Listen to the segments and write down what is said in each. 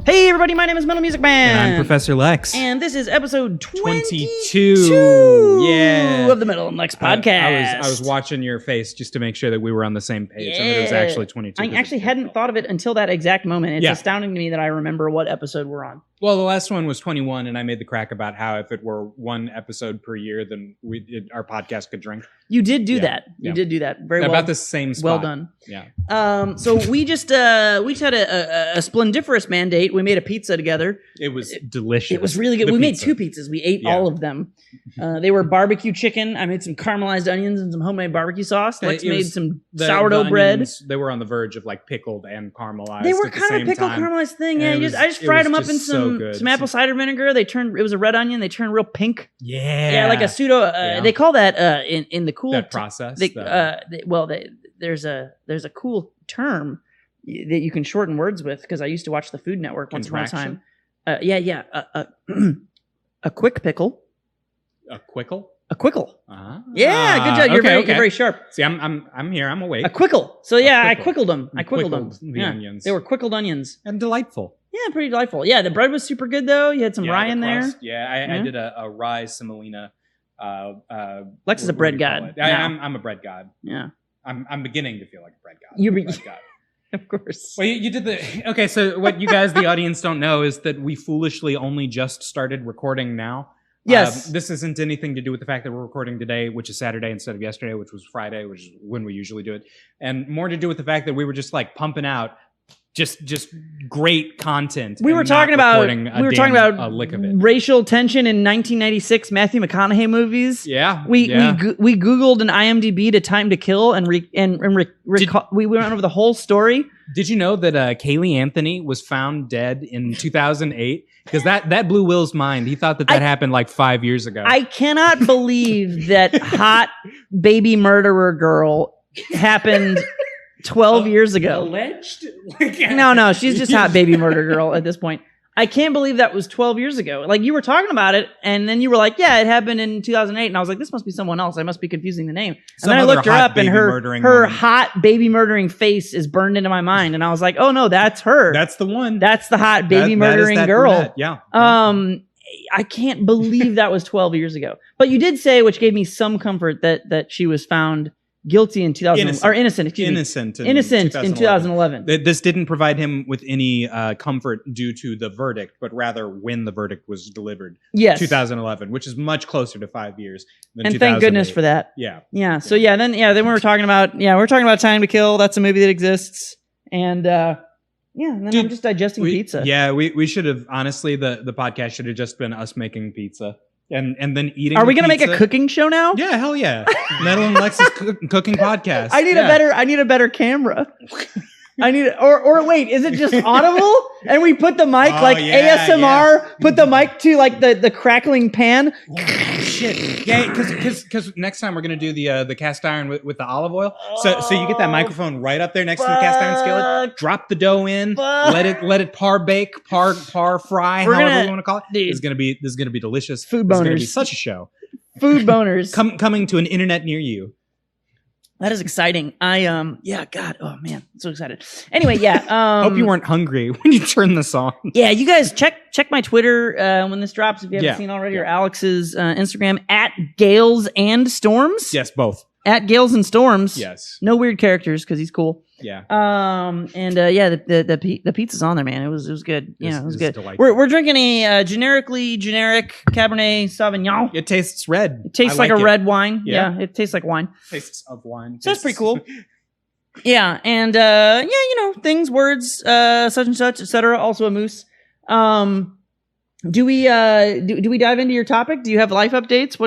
Hey everybody, my name is MetalMusicMan. And I'm Professor Lex. And this is episode 22. Yeah. of the Metal and Lex podcast. I was watching your face just to make sure that we were on the same page. Yeah. And it was actually 22. I actually hadn't thought of it until that exact moment. It's Yeah. astounding to me that I remember what episode we're on. Well, the last one was 21, and I made the crack about how if it were one episod per year, then our podcast could drink. You did do Yeah. that. You did do that. Very well. About the same spot. Well done. Yeah. So we just had a splendiferous mandate. We made a pizza together. It was delicious. It was really good. The We made pizza. 2 pizzas. We ate all of them. They were barbecue chicken. I made some caramelized onions and some homemade barbecue sauce. Lex made some sourdough bread. Onions, they were on the verge of like pickled and caramelized. They were at the kind of same pickled time. caramelized thing. Yeah, And I just fried them up in so some apple cider vinegar. It was a red onion. They turned real pink. Yeah. Like a pseudo. They call that in the cool that process. There's a cool term that you can shorten words with because I used to watch the Food Network once upon a time. A quick pickle. A quickle. A quickle. Ah, Yeah, good job. You're very sharp. See, I'm here. I'm awake. A quickle. So yeah, I quickle. quickled them. I quickled them. The onions. They were quickled onions. And delightful. Yeah, pretty delightful. Yeah, the bread was super good though. You had some rye in there. Yeah, I did a rye semolina. Lex is a bread god. I'm a bread god. Yeah. I'm beginning to feel like a bread god. Bread god. Of course. Well, you did okay. So what you guys, the audience, don't know is that we foolishly only just started recording now. Yes. This isn't anything to do with the fact that we're recording today, which is Saturday instead of yesterday, which was Friday, which is when we usually do it, and more to do with the fact that we were just like pumping out just great content. We were talking about a lick of it. Racial tension in 1996 Matthew McConaughey movies. Yeah. We Googled an IMDb to Time to Kill and we went over the whole story. Did you know that Kaylee Anthony was found dead in 2008? Because that blew Will's mind. He thought that happened like 5 years ago. I cannot believe that hot baby murderer girl happened 12 years ago. Alleged? No, she's just hot baby murder girl at this point. I can't believe that was 12 years ago. Like, you were talking about it, and then you were like, yeah, it happened in 2008. And I was like, this must be someone else. I must be confusing the name. And then I looked her up, and her hot baby murdering face is burned into my mind. And I was like, oh, no, that's her. That's the one. That's the hot baby murdering girl. Brunette. Yeah. I can't believe that was 12 years ago. But you did say, which gave me some comfort, that she was found guilty in 2011, or innocent in 2011. This didn't provide him with any comfort due to the verdict, but rather when the verdict was delivered. Yes, 2011, which is much closer to 5 years than and thank goodness for that. Yeah. So then we were talking about Time to Kill. That's a movie that exists, and and then I'm just digesting pizza. Yeah, we should have, honestly, the podcast should have just been us making pizza. And then eating. Are we going to make a cooking show now? Yeah, hell yeah! Metal and Lex's cooking podcast. I need a better camera. Or wait, is it just audible? And we put the mic ASMR. Yeah. Put the mic to like the crackling pan. Shit! Yeah, because next time we're gonna do the cast iron with the olive oil. So you get that microphone right up there next to the cast iron skillet. Drop the dough in. Let it par bake, par fry, however you want to call it. Dude, this is gonna be delicious. Food boners. It's gonna be such a show. Food boners coming to an internet near you. That is exciting. God, oh man, I'm so excited. Anyway, hope you weren't hungry when you turned this on. Yeah, you guys check my Twitter when this drops if you haven't seen already, or Alex's Instagram at Gales and Storms. Yes, both. At Gales and Storms. Yes. No weird characters because he's cool. Yeah. The pizza's on there, man. It was good. It was good. Delightful. We're drinking a generically generic Cabernet Sauvignon. It tastes red. It tastes like a red wine. Yeah, it tastes like wine. Tastes of wine. So that's pretty cool. Yeah, and things, words, such and such, etc. Also a moose. Do we dive into your topic? Do you have life updates?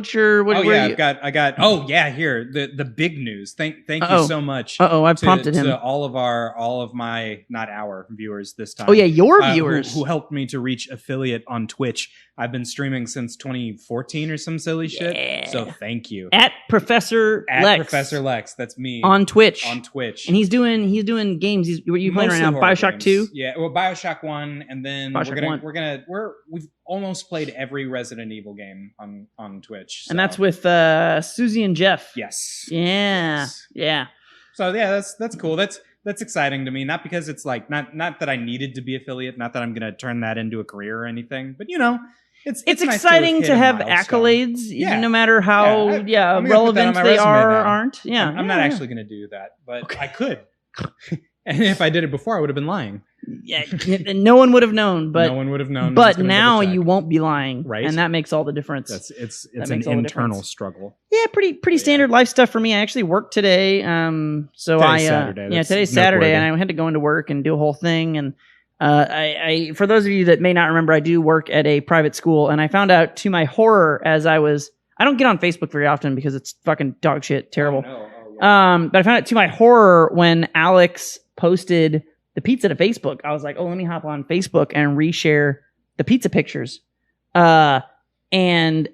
I got. Oh yeah, here the big news. Thank you so much. I've prompted him. To all of my, not our viewers this time. Oh yeah, your viewers who helped me to reach affiliate on Twitch. I've been streaming since 2014 or some silly shit. So thank you. At Professor Lex. That's me on Twitch. And he's doing games. What are you playing right now? BioShock 2? Yeah, well, BioShock 1, and then we've almost played every Resident Evil game on Twitch. So. And that's with Susie and Jeff. Yes. Yeah. Yes. Yeah. So yeah, that's cool. that's exciting to me. Not because it's like not that I needed to be affiliate, not that I'm going to turn that into a career or anything, but it's nice exciting to have accolades, no matter how relevant they are or aren't. Yeah, I'm not actually going to do that, but I could. And if I did it before, I would have been lying. Yeah, no one would have known. But no one would have known. But now you won't be lying, right? And that makes all the difference. It's an internal struggle. Yeah, pretty standard life stuff for me. I actually worked today. Today's Saturday, and I had to go into work and do a whole thing. And I for those of you that may not remember, I do work at a private school, and I found out to my horror I don't get on Facebook very often because it's fucking dog shit, terrible. Oh, no. But I found out to my horror when Alex posted the pizza to Facebook. I was like, oh, let me hop on Facebook and reshare the pizza pictures. And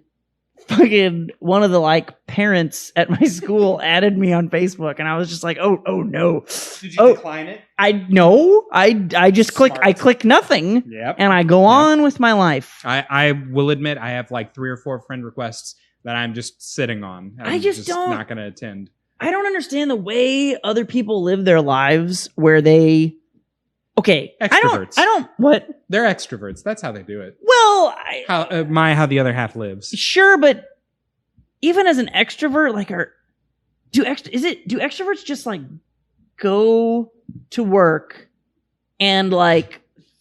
fucking one of the parents at my school added me on Facebook, and I was just like, oh no. Did you decline it? I just click nothing. Yep. And I go on with my life. I will admit I have 3 or 4 friend requests that I'm just sitting on. I'm just not going to attend. I don't understand the way other people live their lives where they. Okay, extroverts. I don't. What? They're extroverts. That's how they do it. Well, how the other half lives. Sure, but even as an extrovert, do extroverts just go to work and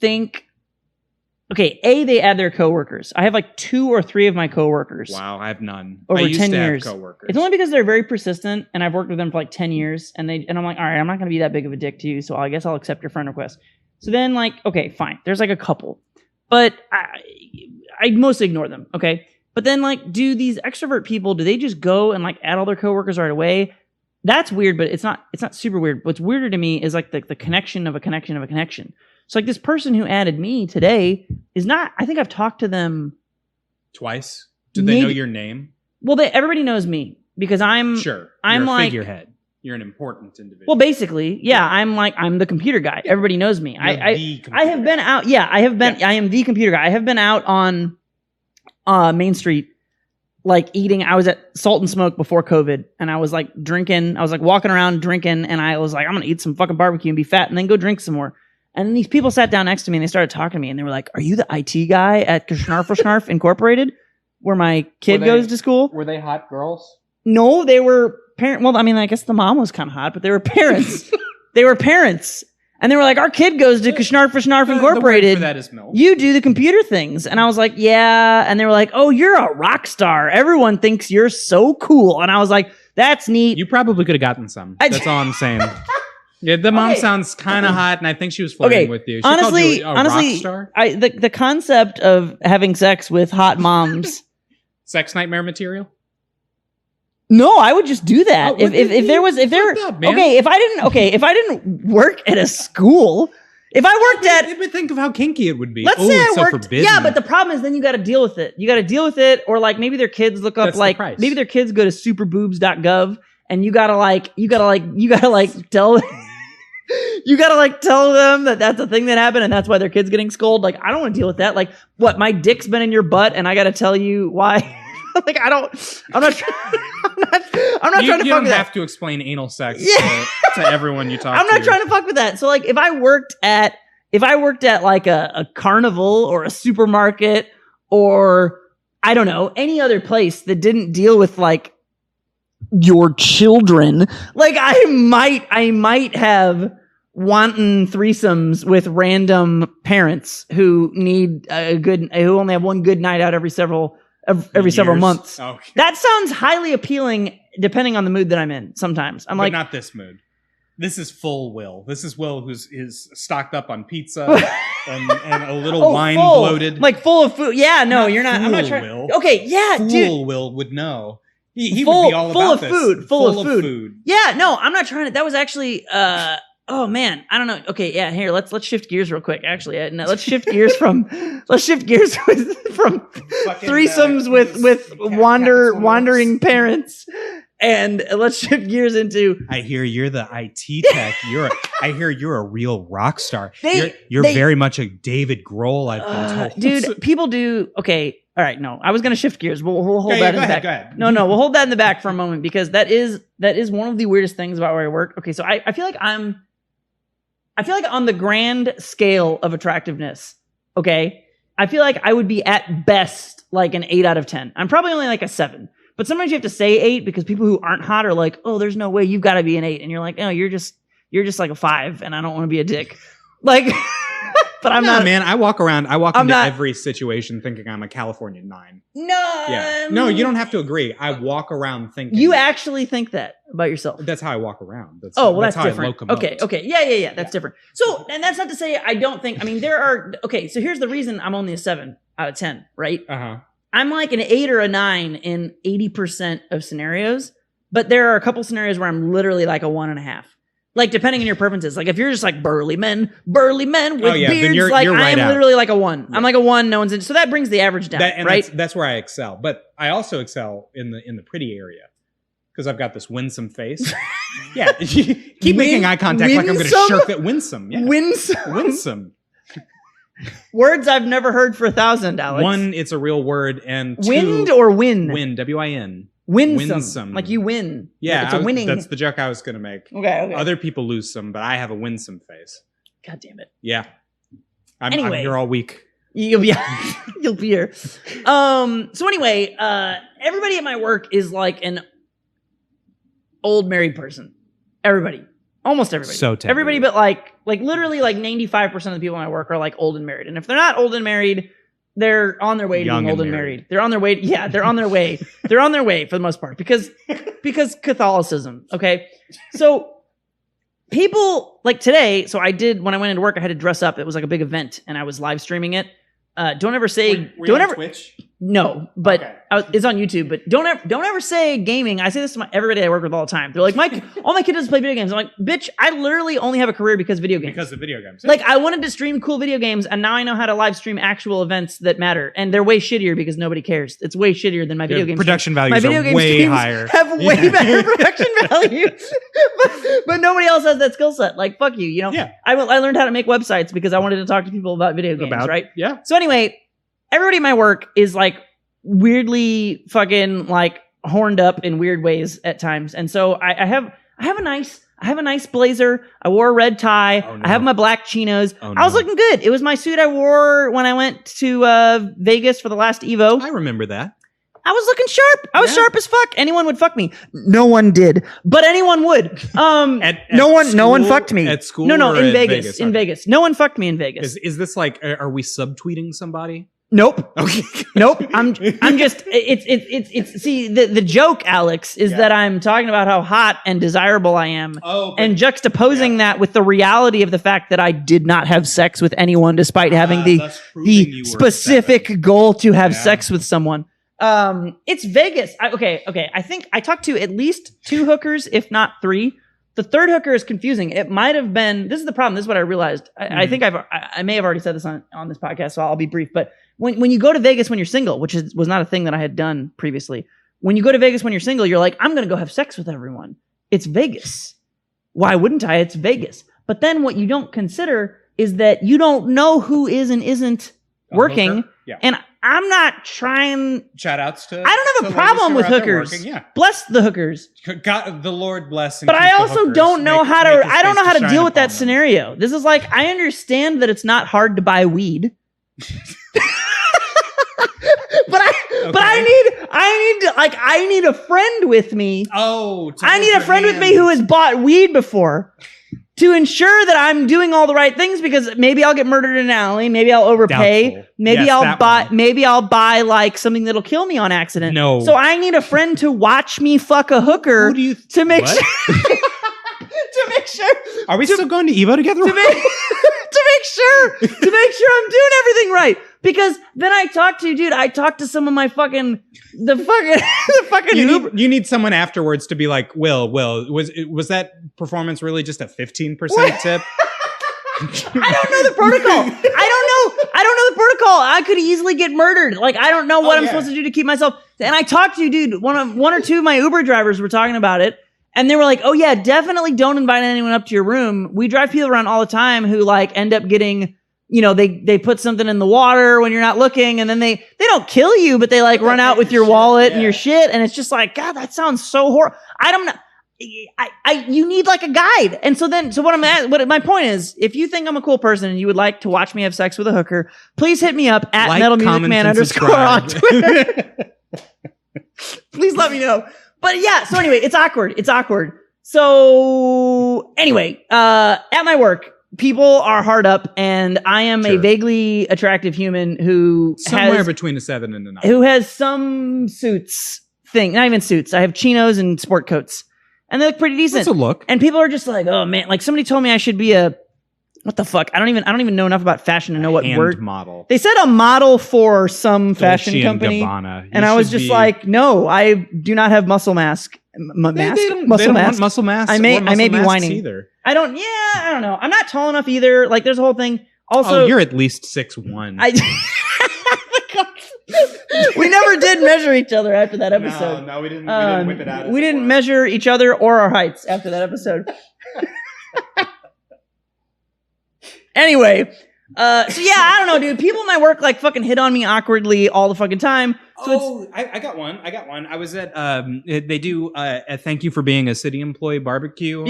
think? Okay, they add their coworkers. I have 2 or 3 of my coworkers. Wow, I have none. Over I used 10 to years. Have coworkers. It's only because they're very persistent, and I've worked with them for 10 years, and I'm like, all right, I'm not going to be that big of a dick to you, so I guess I'll accept your friend request. So then, okay, fine. There's a couple, but I mostly ignore them. Okay, but then do these extrovert people? Do they just go and add all their coworkers right away? That's weird, but it's not super weird. What's weirder to me is the connection of a connection of a connection. So this person who added me today is not. I think I've talked to them twice. Did they know your name? Well, everybody knows me because I'm sure. I'm You're a figurehead. You're an important individual. Well, basically, yeah. I'm the computer guy. Everybody knows me. I have been out. Yeah, I have been. Yeah. I am the computer guy. I have been out on Main Street, eating. I was at Salt and Smoke before COVID, and I was drinking. I was walking around drinking, and I was I'm gonna eat some fucking barbecue and be fat, and then go drink some more. And then these people sat down next to me and they started talking to me and they were like, are you the IT guy at Snarf Incorporated where my kid goes to school? Were they hot girls? No, they were parents. Well, I mean, I guess the mom was kind of hot, but they were parents. They were parents. And they were like, our kid goes to Snarf Incorporated. The word for that is milk. You do the computer things. And I was like, yeah. And they were like, oh, you're a rock star. Everyone thinks you're so cool. And I was like, that's neat. You probably could have gotten some. That's all I'm saying. Yeah, the mom sounds kind of hot, and I think she was flirting with you. She honestly, called you a rock star? The concept of having sex with hot moms, sex nightmare material. No, I would just do that if I didn't work at a school. If I worked at, but think of how kinky it would be. Let's say I worked. Forbidden. Yeah, but the problem is then you got to deal with it. You got to deal with it, or maybe their kids look up maybe their kids go to superboobs.gov. And you gotta tell them that that's a thing that happened and that's why their kid's getting scolded. I don't want to deal with that. What, my dick's been in your butt and I gotta tell you why? I'm not trying to fuck with that. You don't have to explain anal sex to everyone you talk to. I'm not trying to fuck with that. So if I worked at a carnival or a supermarket or I don't know, any other place that didn't deal with your children, I might have wanton threesomes with random parents who who only have one good night out every several months. Okay. That sounds highly appealing depending on the mood that I'm in. Sometimes I'm but not this mood. This is full Will. This is Will who's stocked up on pizza and a little wine bloated. Full of food. Yeah, no, you're not. I'm not trying. Will. Okay, yeah, Fool dude. Will would know. He would be all about this. Full of food. Yeah, no, I'm not trying to. That was actually, oh man, I don't know. Okay, yeah, here, let's shift gears real quick. Actually, let's shift gears from threesomes with wandering parents, and let's shift gears into. I hear you're the IT tech. I hear you're a real rock star. You're very much a David Grohl. I've been told, dude. People do okay. All right, no, I was going to shift gears. We'll hold that in the back. Go ahead. No, we'll hold that in the back for a moment because that is one of the weirdest things about where I work. Okay, so I feel like I'm I feel like on the grand scale of attractiveness, okay, I feel like I would be at best like an 8 out of 10. I'm probably only like a 7. But sometimes you have to say 8 because people who aren't hot are like, oh, there's no way, you've got to be an 8. And you're like, oh, you're just like a 5 and I don't want to be a dick. Like, but I'm not. Man, I walk into every situation thinking I'm a California 9. No. Yeah. No, you don't have to agree. I walk around thinking. You actually think that about yourself. That's how I walk around. That's that's how different. I locomote. Okay. Yeah. That's different. So, and that's not to say I don't think, I mean, so here's the reason I'm only a 7 out of 10, right? Uh-huh. I'm like an 8 or a 9 in 80% of scenarios, but there are a couple scenarios where I'm literally like a 1.5. Like, depending on your preferences. Like, if you're just like burly men with beards, you're like, right I'm literally like a 1. Yeah. I'm like a 1, no one's in. So that brings the average down, right? That's where I excel. But I also excel in the pretty area. Because I've got this winsome face. Yeah. Keep making eye contact like I'm going to shirk it. Winsome. Yeah. Winsome. Words I've never heard for 1,000, Alex. 1, it's a real word. And 2, wind or win? Win, W-I-N. Winsome. Like you win. Yeah. Like it's a winning. That's the joke I was going to make. Okay. Other people lose some, but I have a winsome face. God damn it. Yeah. I'm Anyway. here all week. You'll be here. So anyway, everybody at my work is like an old married person. Everybody. Almost everybody. So tender. Everybody but like literally like 95% of the people at my work are like old and married. And if they're not old and married, they're on their way to being old and married. They're on their way. Yeah, they're on their way. They're on their way for the most part because Catholicism. Okay. So people like today. So when I went into work, I had to dress up. It was like a big event and I was live streaming it. Don't ever say, were you on Twitch? No, but Okay. It's on YouTube. But don't ever say gaming. I say this to everybody I work with all the time. They're like, Mike, all my kids play video games. I'm like, bitch, I literally only have a career because of video games. Because of video games. Like, I wanted to stream cool video games, and now I know how to live stream actual events that matter. And they're way shittier because nobody cares. It's way shittier than my video games. Production values My video are game way streams higher. have way better production value. but nobody else has that skill set. Like, fuck you, you know? Yeah. I learned how to make websites because I wanted to talk to people about video games, right? Yeah. So anyway, everybody at my work is like weirdly fucking like horned up in weird ways at times. And so I have a nice blazer. I wore a red tie. Oh, no. I have my black chinos. Oh, I was no. looking good. It was my suit I wore when I went to Vegas for the last Evo. I remember that. I was looking sharp. I was sharp as fuck. Anyone would fuck me. No one did, but anyone would. No one fucked me at school. No, or in at Vegas. In Okay. Vegas. No one fucked me in Vegas. Is this like? Are we subtweeting somebody? Nope. Okay. Nope. I'm just it's see the joke, Alex, is that I'm talking about how hot and desirable I am. Oh, and juxtaposing that with the reality of the fact that I did not have sex with anyone despite having the specific goal to have sex with someone. It's Vegas. Okay. I think I talked to at least 2 hookers, if not 3. The third hooker is confusing. It might have been, this is the problem. This is what I realized. I think I may have already said this on this podcast, so I'll be brief. But when you go to Vegas when you're single, which was not a thing that I had done previously. When you go to Vegas when you're single, you're like, I'm going to go have sex with everyone. It's Vegas. Why wouldn't I? It's Vegas. But then what you don't consider is that you don't know who is and isn't working. Yeah. And I'm not trying. Shout outs to. I don't have a problem with hookers. Yeah. Bless the hookers. God, the Lord bless. And But keep I the also hookers. don't know how to. I don't know how to shine deal with that upon them. scenario. This is like, I understand that it's not hard to buy weed. But I need a friend with me. Oh, I need a friend with me who has bought weed before to ensure that I'm doing all the right things, because maybe I'll get murdered in an alley, maybe I'll overpay, Doubtful. maybe Yes, maybe I'll buy like something that'll kill me on accident. No. So I need a friend to watch me fuck a hooker Who do you to make what? sure to make sure Are we still going to Evo together? to make sure I'm doing everything right. Because then I talked to some of my fucking Uber. You need someone afterwards to be like, Will, was that performance really just a 15% tip? I don't know the protocol. I don't know the protocol. I could easily get murdered. Like, I don't know what I'm supposed to do to keep myself. And I talked to, dude, one or two of my Uber drivers were talking about it. And they were like, oh yeah, definitely don't invite anyone up to your room. We drive people around all the time who like end up getting, you know, they put something in the water when you're not looking, and then they don't kill you, but they like run out with your wallet and your shit. And it's just like, God, that sounds so horrible. you need like a guide. And so what my point is, if you think I'm a cool person and you would like to watch me have sex with a hooker, please hit me up at MetalMusicMan _ on Twitter. Please let me know. But yeah, so anyway, it's awkward. So anyway, at my work, people are hard up, and I am a vaguely attractive human who somewhere between a 7 and a 9. Who has some suits thing, not even suits. I have chinos and sport coats. And they look pretty decent. That's a look. And people are just like, oh man, like somebody told me I should be what the fuck? I don't even know enough about fashion to know what word. Model. They said a model for some fashion Dolce company. And I was just like, no, I do not have muscle mass. They don't want muscle mass. I may be whining. Either. I don't know. I'm not tall enough either. Like there's a whole thing. Also, you're at least 6'1". We never did measure each other after that episode. No, we didn't. We didn't whip it out. We didn't measure each other or our heights after that episode. Anyway, so yeah, I don't know, dude. People in my work like fucking hit on me awkwardly all the fucking time. So I got one. I was at they do a thank you for being a city employee barbecue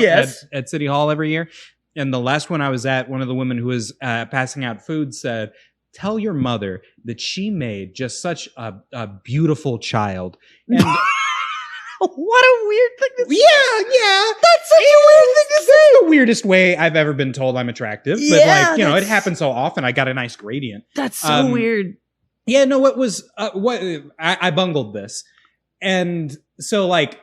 at City Hall every year. And the last one I was at, one of the women who was passing out food said, "Tell your mother that she made just such a beautiful child." And what a weird thing to say. Yeah. That's such a weird thing to say. That's the weirdest way I've ever been told I'm attractive. But like, it happens so often. I got a nice gradient. That's so weird. Yeah, no, I bungled this. And so like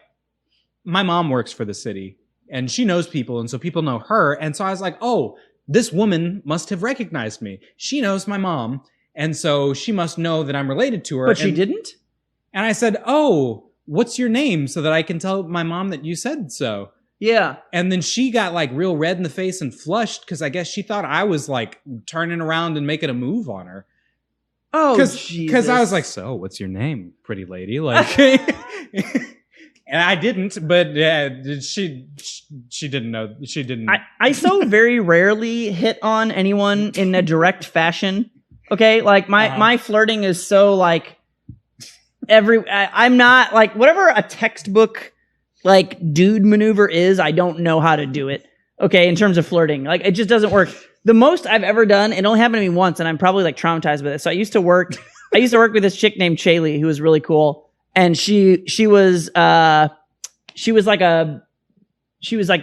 my mom works for the city and she knows people. And so people know her. And so I was like, oh, this woman must have recognized me. She knows my mom. And so she must know that I'm related to her. But she didn't? And I said, oh, what's your name so that I can tell my mom that you said so? Yeah. And then she got like real red in the face and flushed because I guess she thought I was like turning around and making a move on her. Oh, because I was like, so what's your name, pretty lady? Like, and I didn't, but she didn't know. She didn't. I so very rarely hit on anyone in a direct fashion. Okay, like my flirting is so like I'm not like whatever a textbook like dude maneuver is. I don't know how to do it. Okay, in terms of flirting, like it just doesn't work. The most I've ever done, it only happened to me once, and I'm probably like traumatized by this. So I used to work with this chick named Shaylee who was really cool, and she was like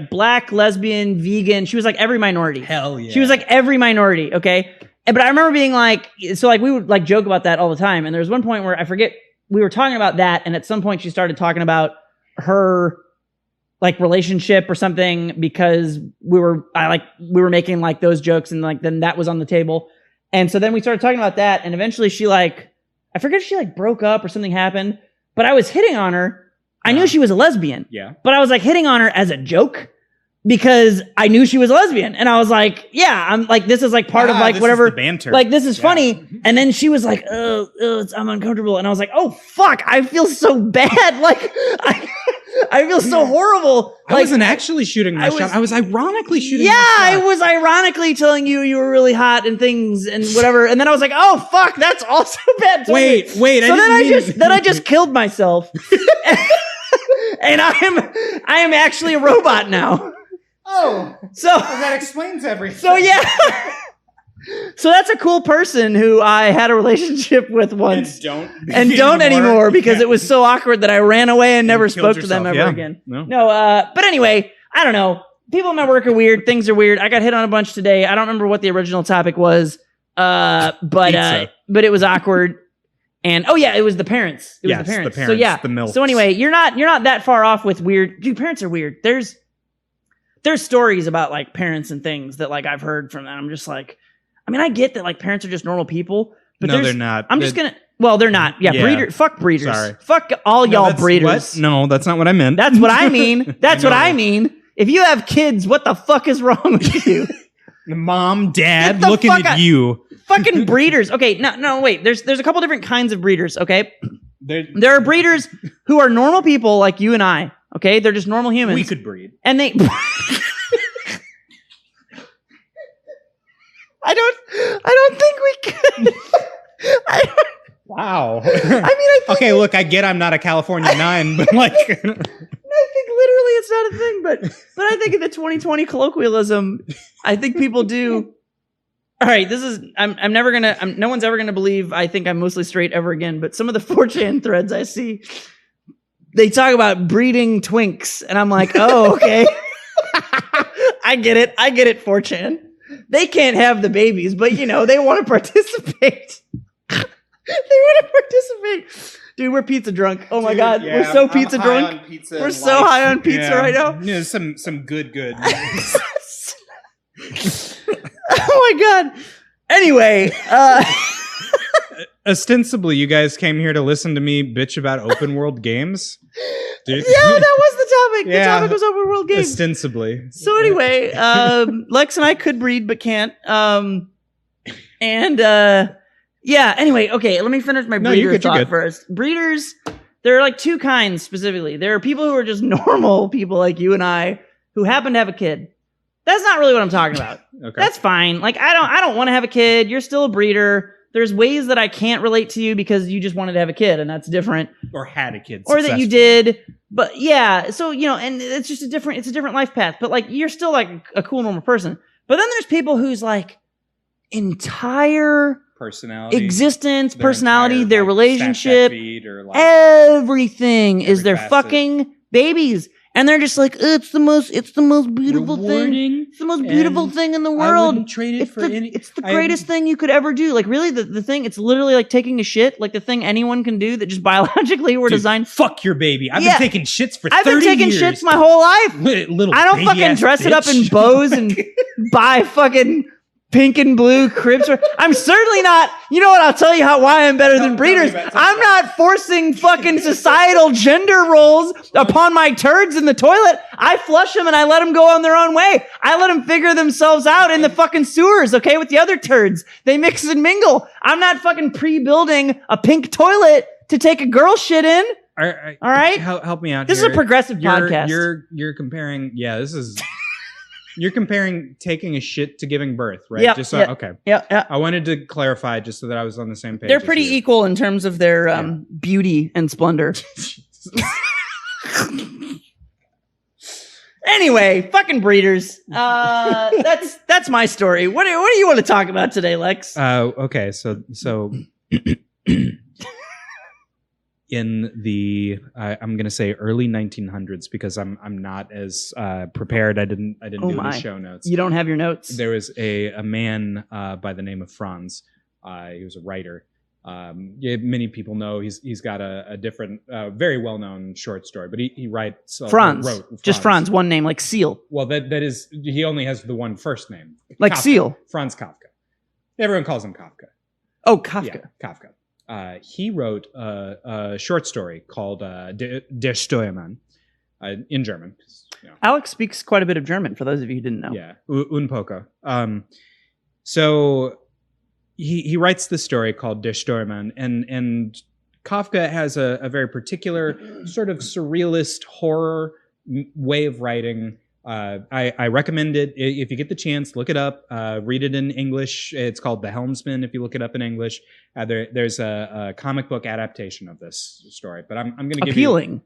black, lesbian, vegan. She was like every minority. Hell yeah. She was like every minority. Okay, but I remember being like, so like we would like joke about that all the time. And there was one point where I forget we were talking about that, and at some point she started talking about her like relationship or something because we were making like those jokes, and like then that was on the table. And so then we started talking about that, and eventually she like, I forget if she like broke up or something happened, but I was hitting on her. I knew she was a lesbian. Yeah. But I was like hitting on her as a joke because I knew she was a lesbian. And I was like, yeah, I'm like, this is like part of like whatever. Is the banter. Like, this is funny. And then she was like, I'm uncomfortable. And I was like, oh, fuck, I feel so bad. Like, I feel so horrible. I wasn't actually shooting my shot. I was ironically shooting my shot. I was ironically telling you were really hot and things and whatever. And then I was like, oh, fuck, that's also bad. Wait. So then I just killed myself. And I am actually a robot now. Oh, so that explains everything. So yeah. So that's a cool person who I had a relationship with once. And don't anymore because it was so awkward that I ran away and never spoke to them ever again. But anyway, I don't know. People in my work are weird. Things are weird. I got hit on a bunch today. I don't remember what the original topic was. But it was awkward. And it was the parents. It was the parents. So yeah. The milfs. So anyway, you're not that far off with weird. Dude, parents are weird. There's stories about like parents and things that like I've heard from them. I'm just like, I mean, I get that like parents are just normal people, but no, they're not. They're not. Yeah, breeder. Fuck breeders. Sorry. Fuck all y'all breeders. What? No, that's not what I meant. That's what I mean. That's what I mean. If you have kids, what the fuck is wrong with you? Mom, dad, looking at you. Fucking breeders. Okay, no, wait. There's a couple different kinds of breeders. Okay, there are breeders who are normal people like you and I. Okay, they're just normal humans. We could breed, and they. I don't think we could. Wow. I think okay, look, I get I'm not a California 9, but like. I think literally it's not a thing, but I think in the 2020 colloquialism, I think people do. All right, this is I'm never gonna. No one's ever gonna believe I think I'm mostly straight ever again. But some of the 4chan threads I see, they talk about breeding twinks, and I'm like, oh, okay. I get it, 4chan. They can't have the babies, but they want to participate. Dude, we're pizza drunk. Oh my God, yeah, we're so pizza drunk. We're so high on pizza right now. Yeah, some good. Oh my God. Anyway, ostensibly, you guys came here to listen to me bitch about open world games. Dude. Yeah, that was the topic. The topic was open world games. Ostensibly. So anyway, Lex and I could breed but can't. Yeah, anyway, okay, let me finish my breeder thought first. Breeders, there are like two kinds specifically. There are people who are just normal people like you and I who happen to have a kid. That's not really what I'm talking about. Okay. That's fine. Like I don't want to have a kid. You're still a breeder. There's ways that I can't relate to you because you just wanted to have a kid and that's different. Or had a kid. Or that you did. But yeah, so and it's just a different life path. But like you're still like a cool normal person. But then there's people whose like entire existence, personality, their relationship, everything is their fucking babies. And they're just like, it's the most beautiful thing. It's the most beautiful thing in the world. I wouldn't trade it for any. It's the greatest thing you could ever do. Like really, the thing, it's literally like taking a shit, like the thing anyone can do that just biologically we're designed. Fuck your baby. I've been taking shits for 30 years. I've been taking shits my whole life. I don't fucking dress it up in bows and buy fucking pink and blue cribs. I'm certainly not, you know what, I'll tell you why I'm better than breeders. I'm not forcing fucking societal gender roles upon my turds in the toilet. I flush them and I let them go on their own way. I let them figure themselves out in the fucking sewers, okay, with the other turds. They mix and mingle. I'm not fucking pre-building a pink toilet to take a girl shit in. All right? Help me out This here. is a progressive podcast. You're comparing, this is... You're comparing taking a shit to giving birth, right? Yeah. Okay. Yeah. I wanted to clarify just so that I was on the same page. They're pretty equal in terms of their beauty and splendor. Anyway, fucking breeders. That's my story. What do you want to talk about today, Lex? Okay. So in the I'm going to say early 1900s because I'm not as prepared. I didn't do the show notes. You don't have your notes. There was a man by the name of Franz. He was a writer. Many people know he's got a different, very well known short story, but he writes Franz. Wrote Franz. Just Franz, one name like Seal. Well, that is he only has the one first name like Kafka. Seal. Franz Kafka. Everyone calls him Kafka. Oh, Kafka. Yeah, Kafka. He wrote a short story called Der Steuermann in German. Alex speaks quite a bit of German, for those of you who didn't know. Yeah, un poco. So he writes this story called Der Steuermann, and Kafka has a very particular sort of surrealist horror way of writing. I recommend it. If you get the chance, look it up. Read it in English. It's called The Helmsman. If you look it up in English, there's a comic book adaptation of this story. But I'm going to give appealing.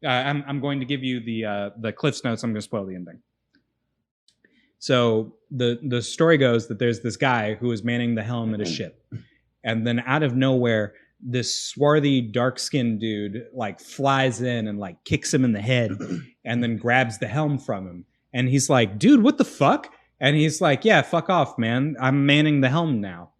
I'm going to give you the Cliff's Notes. I'm going to spoil the ending. So the story goes that there's this guy who is manning the helm at a ship, and then out of nowhere, this swarthy, dark-skinned dude like flies in and like kicks him in the head and then grabs the helm from him. And he's like, dude, what the fuck? And he's like, yeah, fuck off, man. I'm manning the helm now.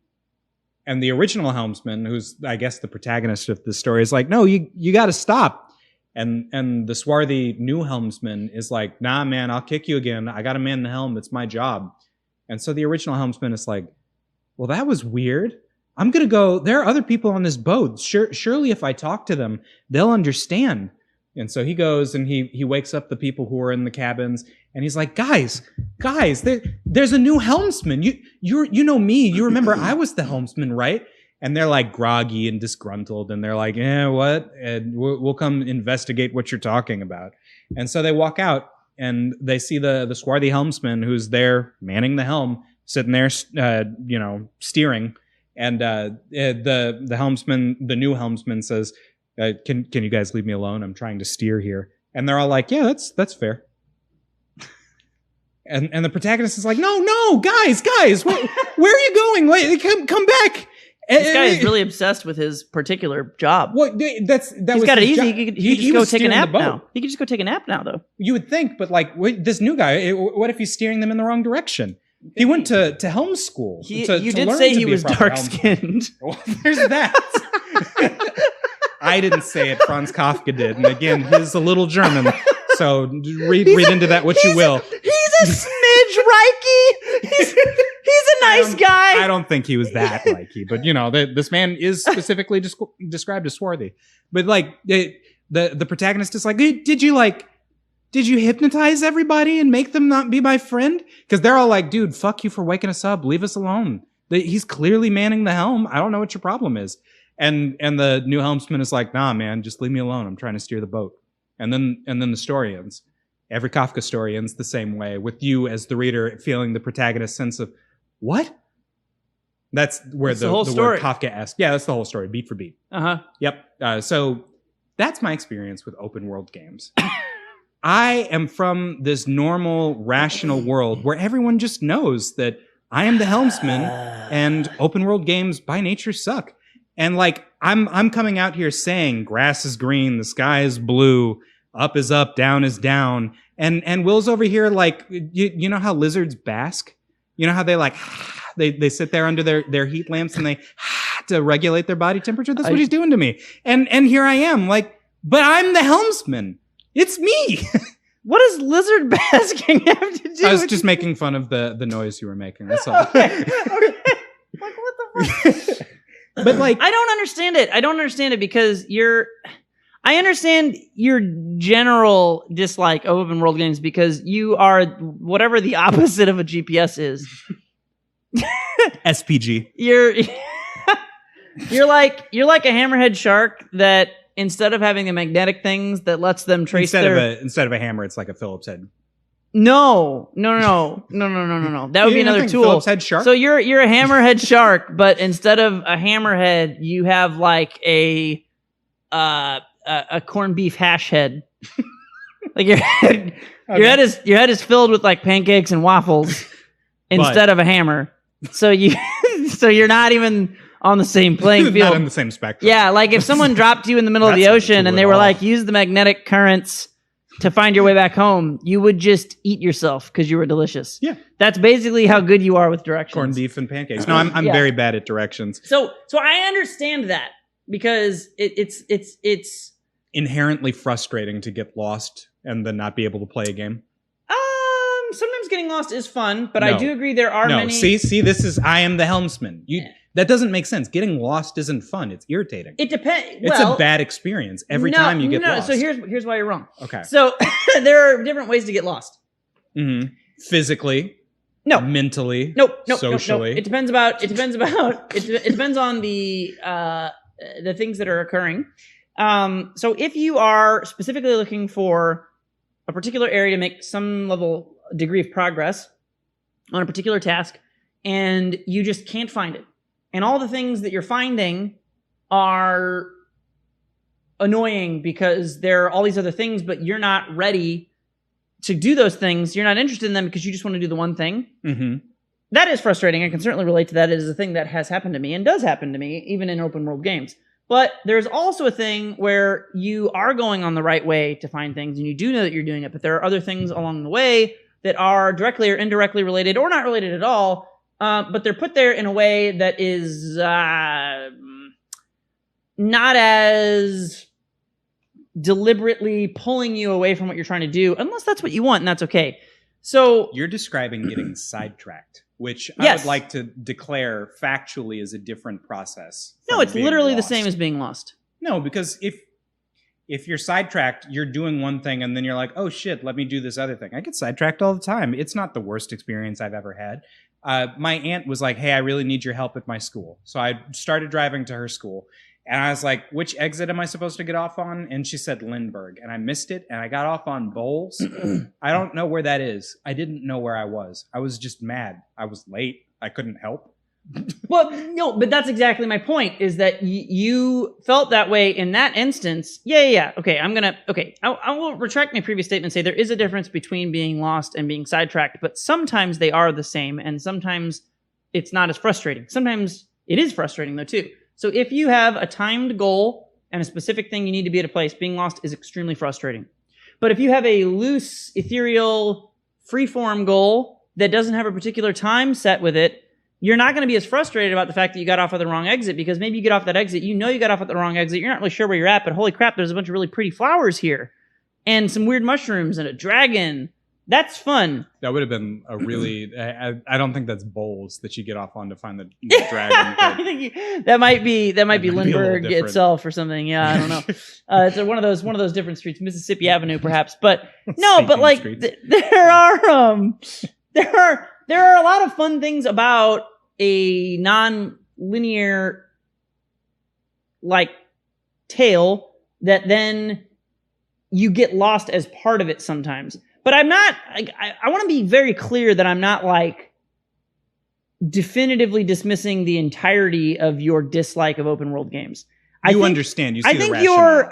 And the original helmsman, who's, I guess, the protagonist of the story, is like, no, you got to stop. And the swarthy new helmsman is like, nah, man, I'll kick you again. I got to man the helm. It's my job. And so the original helmsman is like, well, that was weird. I'm going to go, there are other people on this boat. Surely if I talk to them, they'll understand. And so he goes and he wakes up the people who are in the cabins and he's like, guys, there's a new helmsman. You know me. You remember I was the helmsman, right? And they're like groggy and disgruntled. And they're like, what? And we'll come investigate what you're talking about. And so they walk out and they see the swarthy helmsman who's there manning the helm, sitting there, steering. And the helmsman, the new helmsman says, can you guys leave me alone? I'm trying to steer here. And they're all like, yeah, that's fair. And the protagonist is like, no, guys, where are you going? Wait, come back. This guy is really obsessed with his particular job. What? He's got it easy. He could just go take a nap now. now. He could just go take a nap now, though. You would think, but like this new guy, what if he's steering them in the wrong direction? He went to helm school. You did say he was dark-skinned. Well, there's that. I didn't say it. Franz Kafka did. And again, he's a little German. So read into that what you will. He's a smidge Reiki. He's a nice guy. I don't think he was that Reiki. But, this man is specifically described as swarthy. But, like, the protagonist is like, did you hypnotize everybody and make them not be my friend? Because they're all like, dude, fuck you for waking us up. Leave us alone. He's clearly manning the helm. I don't know what your problem is. And the new helmsman is like, nah, man, just leave me alone. I'm trying to steer the boat. And then the story ends. Every Kafka story ends the same way, with you as the reader feeling the protagonist's sense of, what? That's where the word Kafka-esque. Yeah, that's the whole story, beat for beat. Uh-huh. Yep. So that's my experience with open world games. I am from this normal, rational world where everyone just knows that I am the helmsman and open world games by nature suck. And like, I'm coming out here saying grass is green, the sky is blue, up is up, down is down. And Will's over here like, you know how lizards bask? You know how they like, they sit there under their heat lamps and they to regulate their body temperature? That's what he's doing to me. And here I am like, but I'm the helmsman. It's me. What does lizard basking have to do with I was just making fun of the noise you were making. That's all. Okay. Like, what the fuck? But like, I don't understand it because I understand your general dislike of open world games because you are whatever the opposite of a GPS is. SPG. You're like a hammerhead shark that instead of having the magnetic things that lets them trace instead of a hammer, it's like a Phillips head. No. That would be another tool. Phillips head shark? So you're a hammerhead shark, but instead of a hammerhead, you have like a corned beef hash head. Like your head is filled with like pancakes and waffles instead of a hammer. So you're not even on the same playing field. Not on the same spectrum. Yeah, like if someone dropped you in the middle of the ocean and they were like, use the magnetic currents to find your way back home, you would just eat yourself because you were delicious. Yeah. That's basically how good you are with directions. Corned beef and pancakes. No, I'm very bad at directions. So I understand that because it's inherently frustrating to get lost and then not be able to play a game. Sometimes getting lost is fun, but I do agree there are many. See, this is I am the helmsman. That doesn't make sense. Getting lost isn't fun. It's irritating. It depends. It's a bad experience every time you get lost. So here's why you're wrong. Okay. So there are different ways to get lost. Mm-hmm. Physically. No. Mentally. Nope. Socially. It depends on the things that are occurring. So if you are specifically looking for a particular area to make some degree of progress on a particular task, and you just can't find it, and all the things that you're finding are annoying because there are all these other things, but you're not ready to do those things. You're not interested in them because you just want to do the one thing. Mm-hmm. That is frustrating. I can certainly relate to that. It is a thing that has happened to me and does happen to me, even in open world games. But there's also a thing where you are going on the right way to find things, and you do know that you're doing it, but there are other things along the way that are directly or indirectly related or not related at all, but they're put there in a way that is not as deliberately pulling you away from what you're trying to do, unless that's what you want, and that's okay. So you're describing getting sidetracked, which I would like to declare factually is a different process. No, it's literally the same as being lost. No, because if you're sidetracked, you're doing one thing and then you're like, oh shit, let me do this other thing. I get sidetracked all the time. It's not the worst experience I've ever had. My aunt was like, hey, I really need your help at my school. So I started driving to her school. And I was like, which exit am I supposed to get off on? And she said Lindbergh. And I missed it. And I got off on Bowles. I don't know where that is. I didn't know where I was. I was just mad. I was late. I couldn't help. Well, no, but that's exactly my point, is that you felt that way in that instance. Yeah. Okay, I will retract my previous statement and say there is a difference between being lost and being sidetracked, but sometimes they are the same, and sometimes it's not as frustrating. Sometimes it is frustrating, though, too. So if you have a timed goal and a specific thing you need to be at a place, being lost is extremely frustrating. But if you have a loose, ethereal, freeform goal that doesn't have a particular time set with it, you're not going to be as frustrated about the fact that you got off at the wrong exit, because maybe you get off that exit, you know you got off at the wrong exit, you're not really sure where you're at, but holy crap, there's a bunch of really pretty flowers here, and some weird mushrooms, and a dragon. That's fun. That would have been a really... I don't think that's bowls that you get off on to find the dragon. I think that might be Lindbergh itself or something. Yeah, I don't know. It's one of those different streets, Mississippi Avenue, perhaps. But no, but like there are a lot of fun things about a non-linear like tale that then you get lost as part of it sometimes. But I'm not, I want to be very clear that I'm not like definitively dismissing the entirety of your dislike of open world games. You understand. You see the rationale.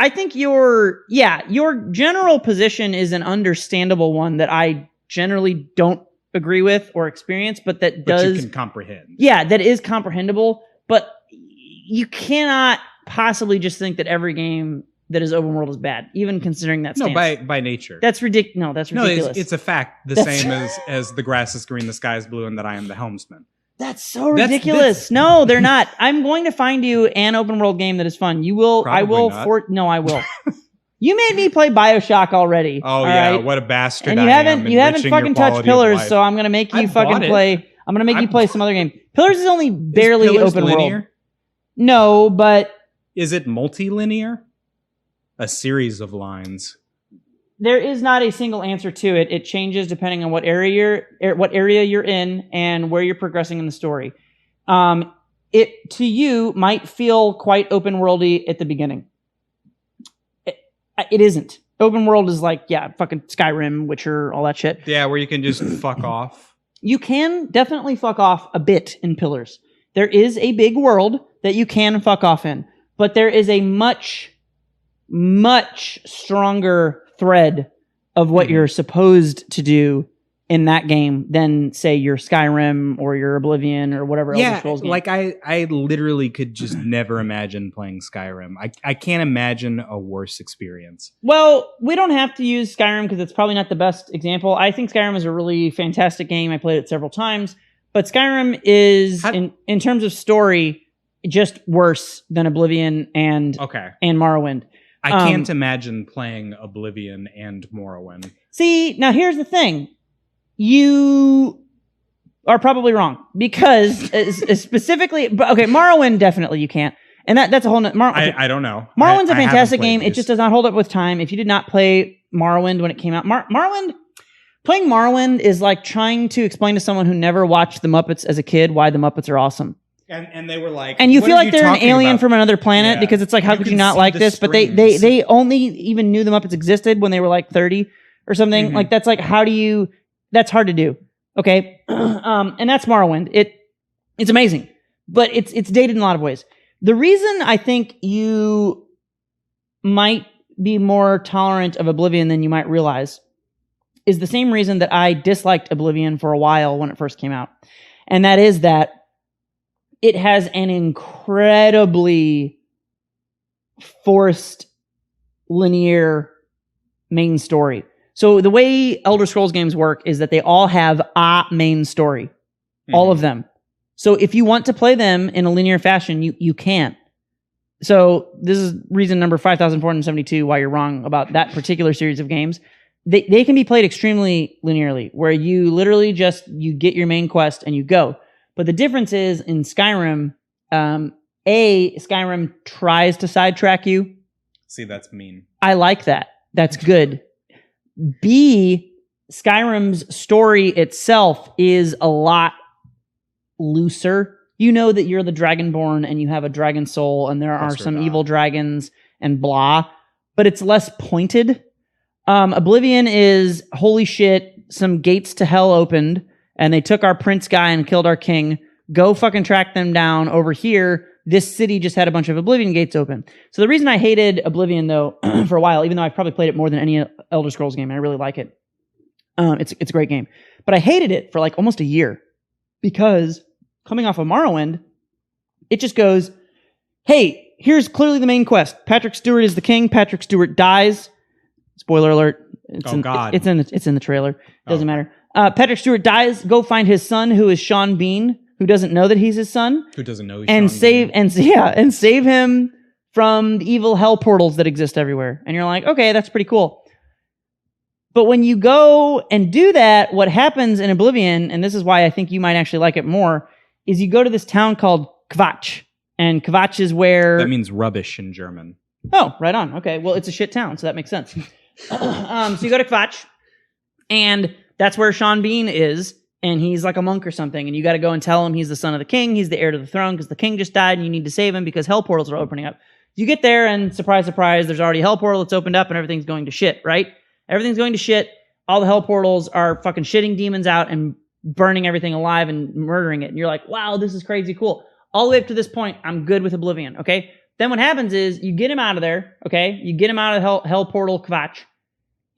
Your general position is an understandable one that I generally don't agree with or experience, but you can comprehend. Yeah, that is comprehensible, but you cannot possibly just think that every game that is open world is bad, even considering that stance. No, by nature. That's ridiculous. No, that's ridiculous. No, it's a fact. Same as the grass is green, the sky is blue, and that I am the helmsman. That's so ridiculous. No, they're not. I'm going to find you an open world game that is fun. You will. Probably I will. Not. I will. You made me play BioShock already. Oh yeah, right? What a bastard! And you haven't fucking touched Pillars, so I'm gonna make you fucking play. I'm gonna make you play some other game. Pillars is only barely open world. No, but is it multi-linear? A series of lines. There is not a single answer to it. It changes depending on what area you're in and where you're progressing in the story. It to you might feel quite open worldy at the beginning. It isn't. Open world is like, fucking Skyrim, Witcher, all that shit. Yeah, where you can just fuck off. You can definitely fuck off a bit in Pillars. There is a big world that you can fuck off in, but there is a much stronger thread of what you're supposed to do in that game than, say, your Skyrim or your Oblivion or whatever Elder Scrolls game. Like I literally could just never imagine playing Skyrim. I can't imagine a worse experience. Well, we don't have to use Skyrim because it's probably not the best example. I think Skyrim is a really fantastic game. I played it several times. But Skyrim is, in terms of story, just worse than Oblivion and Morrowind. I can't imagine playing Oblivion and Morrowind. See, now here's the thing. You are probably wrong because specifically, Morrowind definitely you can't, and that's a whole. I don't know. Morrowind's a fantastic game. It just does not hold up with time. If you did not play Morrowind when it came out, playing Morrowind is like trying to explain to someone who never watched the Muppets as a kid why the Muppets are awesome. And they were like, and you feel like they're an alien from another planet because it's like, how could you not like this? But they only even knew the Muppets existed when they were like 30 or something. Mm-hmm. Like that's like, that's hard to do. Okay. And that's Morrowind. It's amazing, but it's dated in a lot of ways. The reason I think you might be more tolerant of Oblivion than you might realize is the same reason that I disliked Oblivion for a while when it first came out. And that is that it has an incredibly forced linear main story. So the way Elder Scrolls games work is that they all have a main story. Mm-hmm. All of them. So if you want to play them in a linear fashion, you can't. So this is reason number 5,472 why you're wrong about that particular series of games. They can be played extremely linearly, where you literally you get your main quest and you go. But the difference is in Skyrim, Skyrim tries to sidetrack you. See, that's mean. I like that. That's good. B, Skyrim's story itself is a lot looser. You know that you're the Dragonborn and you have a dragon soul and there are some evil dragons and blah, but it's less pointed. Oblivion is, holy shit, some gates to hell opened and they took our prince guy and killed our king. Go fucking track them down. Over here, this city just had a bunch of Oblivion gates open. So the reason I hated Oblivion, though, for a while, even though I've probably played it more than any Elder Scrolls game, and I really like it, it's a great game. But I hated it for like almost a year because coming off of Morrowind, it just goes, hey, here's clearly the main quest. Patrick Stewart is the king. Patrick Stewart dies. Spoiler alert. God. It's in the trailer. Doesn't matter. Patrick Stewart dies. Go find his son, who is Sean Bean, who doesn't know that he's his son. Who doesn't know he's and Sean save Bean. and save him from the evil hell portals that exist everywhere. And you're like, okay, that's pretty cool. But when you go and do that, what happens in Oblivion, and this is why I think you might actually like it more, is you go to this town called Kvatch. And Kvatch is where... That means rubbish in German. Oh, right on. Okay, well, it's a shit town, so that makes sense. So you go to Kvatch, and that's where Sean Bean is, and he's like a monk or something, and you got to go and tell him he's the son of the king, he's the heir to the throne, because the king just died, and you need to save him because hell portals are opening up. You get there, and surprise, surprise, there's already a hell portal that's opened up, and everything's going to shit, right? Everything's going to shit. All the hell portals are fucking shitting demons out and burning everything alive and murdering it. And you're like, wow, this is crazy cool. All the way up to this point, I'm good with Oblivion, okay? Then what happens is you get him out of there, okay? You get him out of hell portal Kvatch,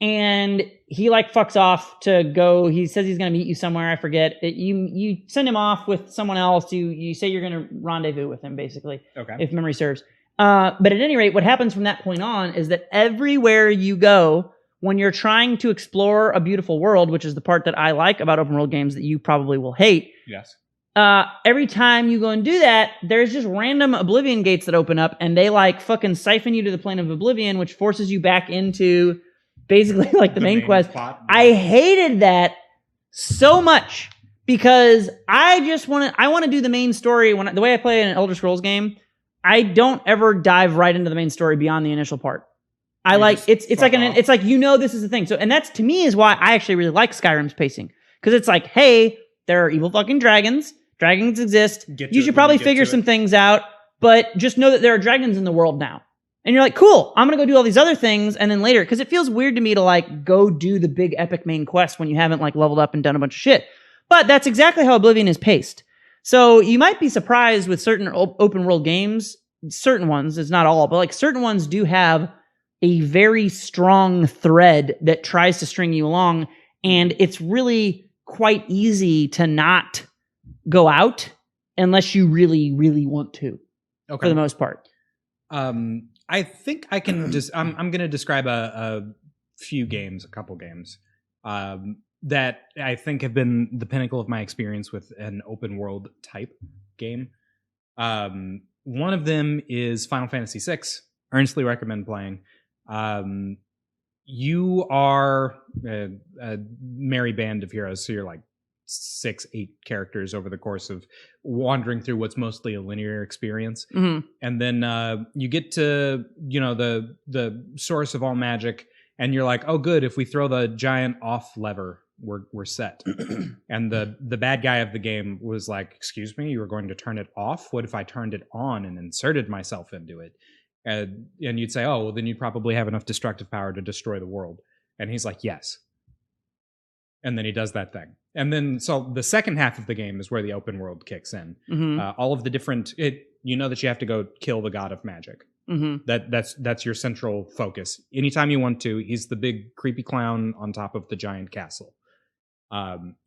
and he like fucks off to go. He says he's going to meet you somewhere. I forget. You send him off with someone else. You say you're going to rendezvous with him, basically, Okay. if memory serves. But at any rate, what happens from that point on is that everywhere you go, when you're trying to explore a beautiful world, which is the part that I like about open world games that you probably will hate. Yes. Every time you go and do that, there's just random Oblivion gates that open up, and they like fucking siphon you to the plane of Oblivion, which forces you back into basically like the main quest. Plot. I hated that so much because I want to do the main story. The way I play an Elder Scrolls game, I don't ever dive right into the main story beyond the initial part. It's like this is the thing. So, and that's to me is why I actually really like Skyrim's pacing, because it's like, hey, there are evil fucking dragons. Dragons exist. You should probably figure some things out, but just know that there are dragons in the world now. And you're like, cool, I'm going to go do all these other things, and then later, because it feels weird to me to like go do the big epic main quest when you haven't like leveled up and done a bunch of shit. But that's exactly how Oblivion is paced. So you might be surprised with certain open world games, certain ones, it's not all, but like certain ones do have a very strong thread that tries to string you along, and it's really quite easy to not go out unless you really, really want to, for the most part. I think I can just, I'm going to describe a couple games, that I think have been the pinnacle of my experience with an open world type game. One of them is Final Fantasy VI. Earnestly recommend playing. You are a merry band of heroes, so you're like 6-8 characters over the course of wandering through what's mostly a linear experience. Mm-hmm. And then you get to the source of all magic, and you're like, oh good, if we throw the giant off lever, we're set. And the bad guy of the game was like, excuse me, you were going to turn it off? What if I turned it on and inserted myself into it? And you'd say, oh well, then you'd probably have enough destructive power to destroy the world. And he's like, yes. And then he does that thing. And then, so the second half of the game is where the open world kicks in. Mm-hmm. All of the different, that you have to go kill the god of magic. Mm-hmm. That's your central focus. Anytime you want to, he's the big creepy clown on top of the giant castle.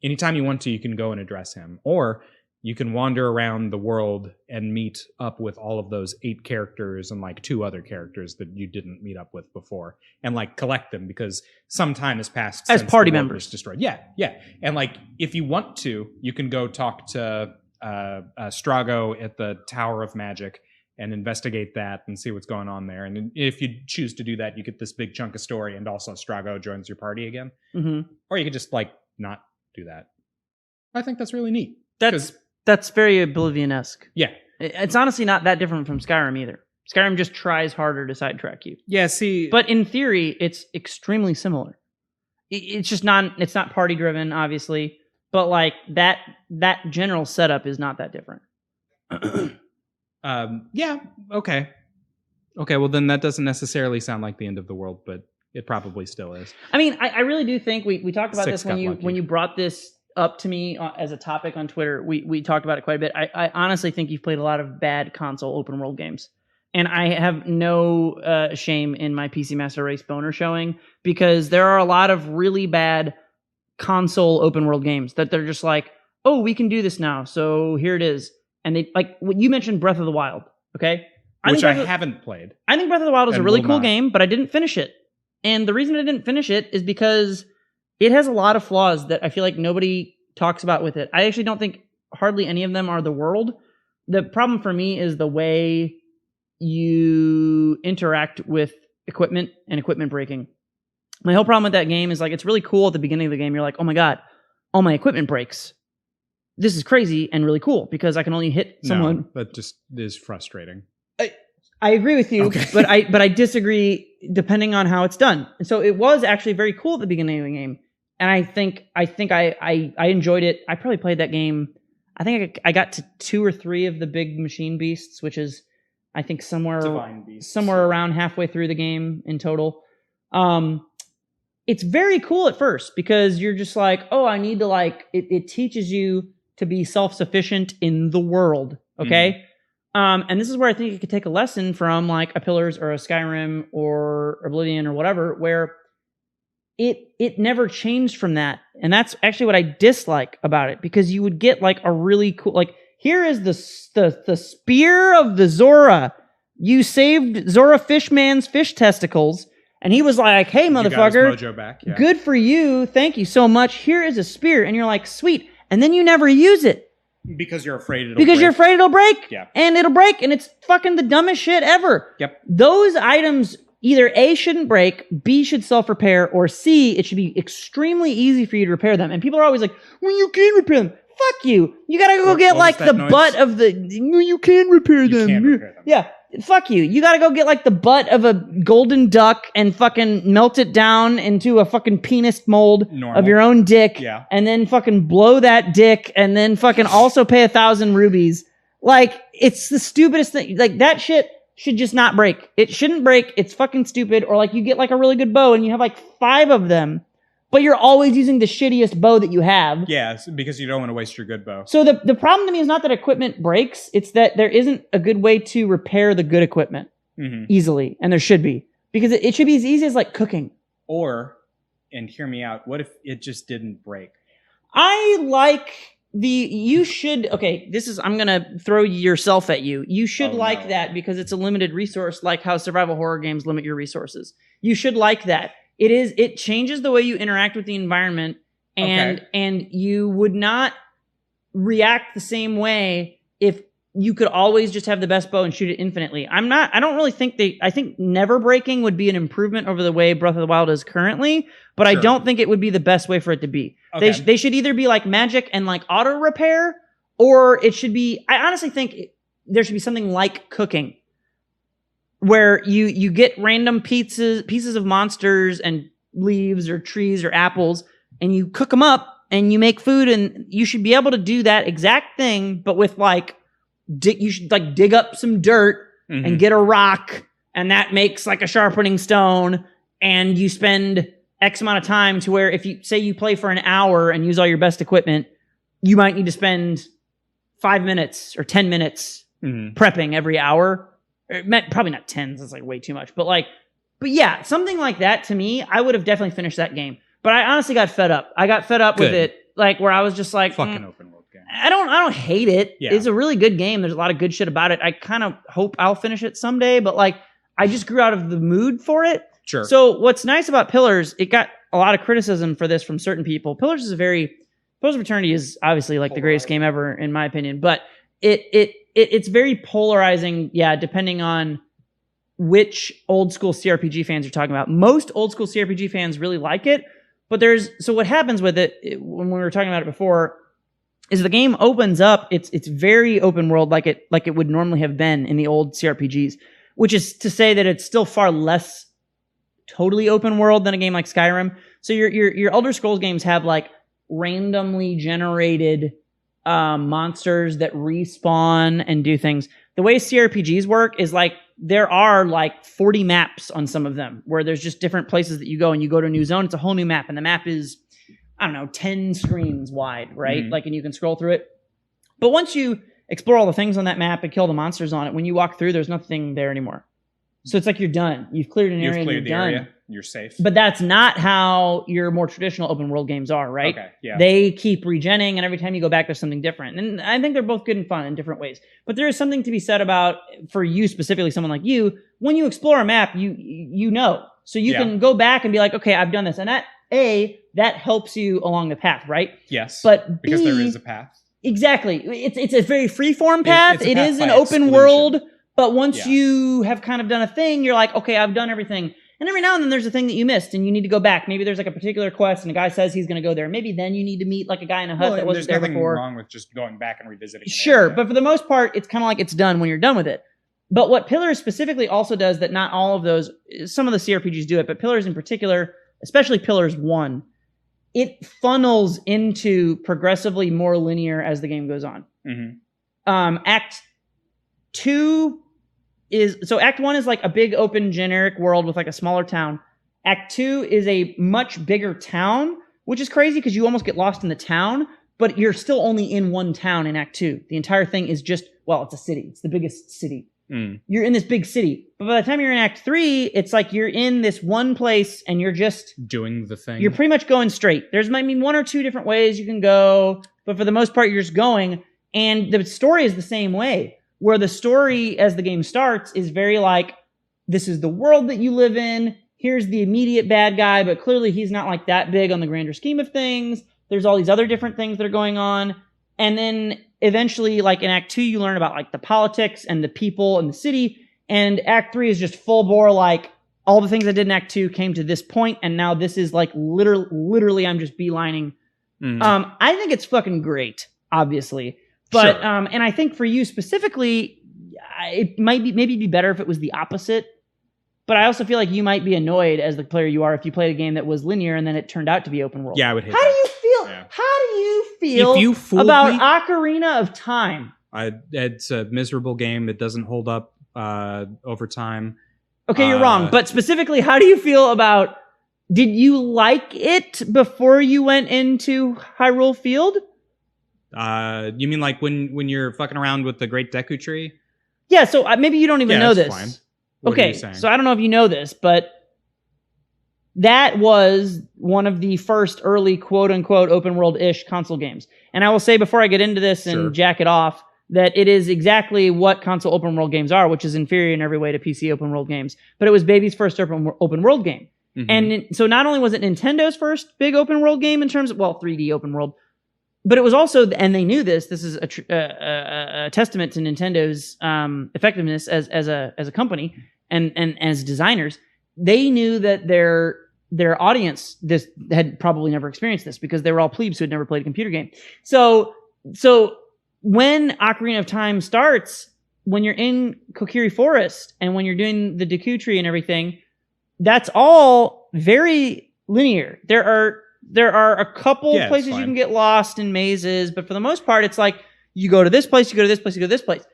Anytime you want to, you can go and address him. Or you can wander around the world and meet up with all of those 8 characters and like 2 other characters that you didn't meet up with before, and like collect them because some time has passed as since party the world members was destroyed. Yeah. And like if you want to, you can go talk to Strago at the Tower of Magic and investigate that and see what's going on there. And if you choose to do that, you get this big chunk of story, and also Strago joins your party again. Mm-hmm. Or you could just like not do that. I think that's really neat. That's very Oblivion-esque. Yeah. It's honestly not that different from Skyrim either. Skyrim just tries harder to sidetrack you. Yeah, see... But in theory, it's extremely similar. It's just it's not party-driven, obviously, but like that general setup is not that different. Yeah, okay. Okay, well then that doesn't necessarily sound like the end of the world, but it probably still is. I mean, I really do think we talked about this when you brought this up to me as a topic on Twitter. We talked about it quite a bit. I honestly think you've played a lot of bad console open world games. And I have no shame in my PC Master Race boner showing, because there are a lot of really bad console open world games that they're just like, oh, we can do this now, so here it is. And they, like, you mentioned Breath of the Wild, okay? Which I haven't played. I think Breath of the Wild is a really cool game, but I didn't finish it. And the reason I didn't finish it is because it has a lot of flaws that I feel like nobody talks about with it. I actually don't think hardly any of them are the world. The problem for me is the way you interact with equipment and equipment breaking. My whole problem with that game is, like, it's really cool at the beginning of the game. You're like, oh my God, all my equipment breaks. This is crazy and really cool because I can only hit someone. No, that just is frustrating. I agree with you, okay. but I disagree depending on how it's done. And so it was actually very cool at the beginning of the game. And I think I enjoyed it. I probably played that game. I think I got to 2 or 3 of the big machine beasts, which is, I think, somewhere around halfway through the game in total. It's very cool at first because you're just like, oh, I need to, like, it teaches you to be self-sufficient in the world. Okay. And this is where I think it could take a lesson from, like, a Pillars or a Skyrim or Oblivion or whatever, where it never changed from that. And that's actually what I dislike about it, because you would get, like, a really cool, like, here is the spear of the Zora. You saved Zora Fishman's fish testicles. And he was like, hey, motherfucker, you got his mojo back. Yeah. Good for you. Thank you so much. Here is a spear. And you're like, sweet. And then you never use it. Because you're afraid it'll break. Because you're afraid it'll break. Yeah. And it'll break. And it's fucking the dumbest shit ever. Yep. Those items either A, shouldn't break, B, should self-repair, or C, it should be extremely easy for you to repair them. And people are always like, well, you can repair them. Fuck you. You gotta go get, like, the butt of the... No, you can repair them. You can repair them. Yeah. Fuck you. You gotta go get, like, the butt of a golden duck and fucking melt it down into a fucking penis mold of your own dick. Yeah. And then fucking blow that dick and then fucking also pay 1,000 rubies. Like, it's the stupidest thing. Like, that shit should just not break. It shouldn't break. It's fucking stupid. Or, like, you get, like, a really good bow and you have, like, 5 of them, but you're always using the shittiest bow that you have. Yeah, because you don't want to waste your good bow. So the problem to me is not that equipment breaks. It's that there isn't a good way to repair the good equipment easily. And there should be. Because it should be as easy as, like, cooking. Or, and hear me out, what if it just didn't break? I like you should, okay, I'm going to throw yourself at you. You should that because it's a limited resource, like how survival horror games limit your resources. You should like that. It changes the way you interact with the environment, and you would not react the same way if you could always just have the best bow and shoot it infinitely. I don't really think I think never breaking would be an improvement over the way Breath of the Wild is currently, but sure. I don't think it would be the best way for it to be. Okay. They should either be like magic and, like, auto repair, or it should be, I honestly think there should be something like cooking, where you get random pieces of monsters and leaves or trees or apples, and you cook them up and you make food, and you should be able to do that exact thing, but with, like, you should, like, dig up some dirt and get a rock, and that makes, like, a sharpening stone, and you spend X amount of time to where if you say you play for an hour and use all your best equipment, you might need to spend 5 minutes or 10 minutes prepping every hour. Probably not 10, that's, like, way too much. But yeah, something like that, to me, I would have definitely finished that game. But I honestly got fed up. I got fed up with it, like, where I was just like, fucking open world game. I don't hate it. Yeah. It's a really good game. There's a lot of good shit about it. I kind of hope I'll finish it someday, but, like, I just grew out of the mood for it. Sure. So what's nice about Pillars, it got a lot of criticism for this from certain people. Pillars of Eternity is obviously, like, the greatest game ever, in my opinion, but it's very polarizing, depending on which old school CRPG fans you're talking about. Most old school CRPG fans really like it, but so what happens with it, when we were talking about it before, is the game opens up, it's very open world, like it would normally have been in the old CRPGs, which is to say that it's still far less totally open world than a game like Skyrim. So your Elder Scrolls games have, like, randomly generated monsters that respawn and do things. The way CRPGs work is, like, there are, like, 40 maps on some of them where there's just different places that you go, and you go to a new zone, it's a whole new map, and the map is I don't know, 10 screens wide, right? Mhm. Like, and you can scroll through it. But once you explore all the things on that map and kill the monsters on it, when you walk through, there's nothing there anymore. So it's like you're done. You've cleared an area and you're done. Area. You're safe. But that's not how your more traditional open world games are, right? Okay, yeah. They keep regenning, and every time you go back, there's something different. And I think they're both good and fun in different ways. But there is something to be said about, for you specifically, someone like you, when you explore a map, you know. So you can go back and be like, okay, I've done this. And that helps you along the path, right? Yes. But because there is a path. Exactly. It's a very free-form path. It is an open exclusion. World. But once you have kind of done a thing, you're like, okay, I've done everything. And every now and then there's a thing that you missed and you need to go back. Maybe there's like a particular quest and a guy says he's going to go there. Maybe then you need to meet like a guy in a hut that wasn't there before. There's nothing wrong with just going back and revisiting. Sure, but for the most part, it's kind of like it's done when you're done with it. But what Pillars specifically also does that not all of those, some of the CRPGs do it, but Pillars in particular, especially Pillars 1, it funnels into progressively more linear as the game goes on. Mm-hmm. Act 2 Act 1 is like a big open generic world with like a smaller town. Act 2 is a much bigger town, which is crazy because you almost get lost in the town, but you're still only in one town in Act 2. The entire thing is just, well, it's a city. It's the biggest city. You're in this big city. But by the time you're in Act 3, it's like you're in this one place and you're just doing the thing. You're pretty much going straight. There's maybe one or two different ways you can go, but for the most part, you're just going. And the story is the same way, where the story as the game starts is very like, this is the world that you live in. Here's the immediate bad guy, but clearly he's not like that big on the grander scheme of things. There's all these other different things that are going on. And then eventually, like in Act 2, you learn about like the politics and the people and the city. And Act 3 is just full bore, like all the things I did in Act 2 came to this point, and now this is like literally I'm just beelining. I think it's fucking great, obviously. But sure. And I think for you specifically, it might be better if it was the opposite. But I also feel like you might be annoyed as the player you are if you played a game that was linear and then it turned out to be open world. Yeah, I would hate How that. do you feel? Yeah. How do you feel If you fooled about me, Ocarina of Time? It's a miserable game. It doesn't hold up over time. Okay, you're wrong. But specifically, how do you feel about? Did you like it before you went into Hyrule Field? You mean like when you're fucking around with the Great Deku Tree? Yeah. So maybe you don't even know this. Fine. What okay. So I don't know if you know this, but that was one of the first early quote unquote open world-ish console games. And I will say before I get into this and jack it off, that it is exactly what console open world games are, which is inferior in every way to PC open world games. But it was baby's first open world game. Mm-hmm. And so not only was it Nintendo's first big open world game in terms of, 3D open world, but it was also, and they knew this is a testament to Nintendo's effectiveness as a company and as designers. They knew that their audience had probably never experienced this because they were all plebes who had never played a computer game. So when Ocarina of Time starts, when you're in Kokiri Forest and when you're doing the Deku Tree and everything, that's all very linear. There are a couple places you can get lost in mazes, but for the most part, it's like you go to this place, you go to this place, you go to this place.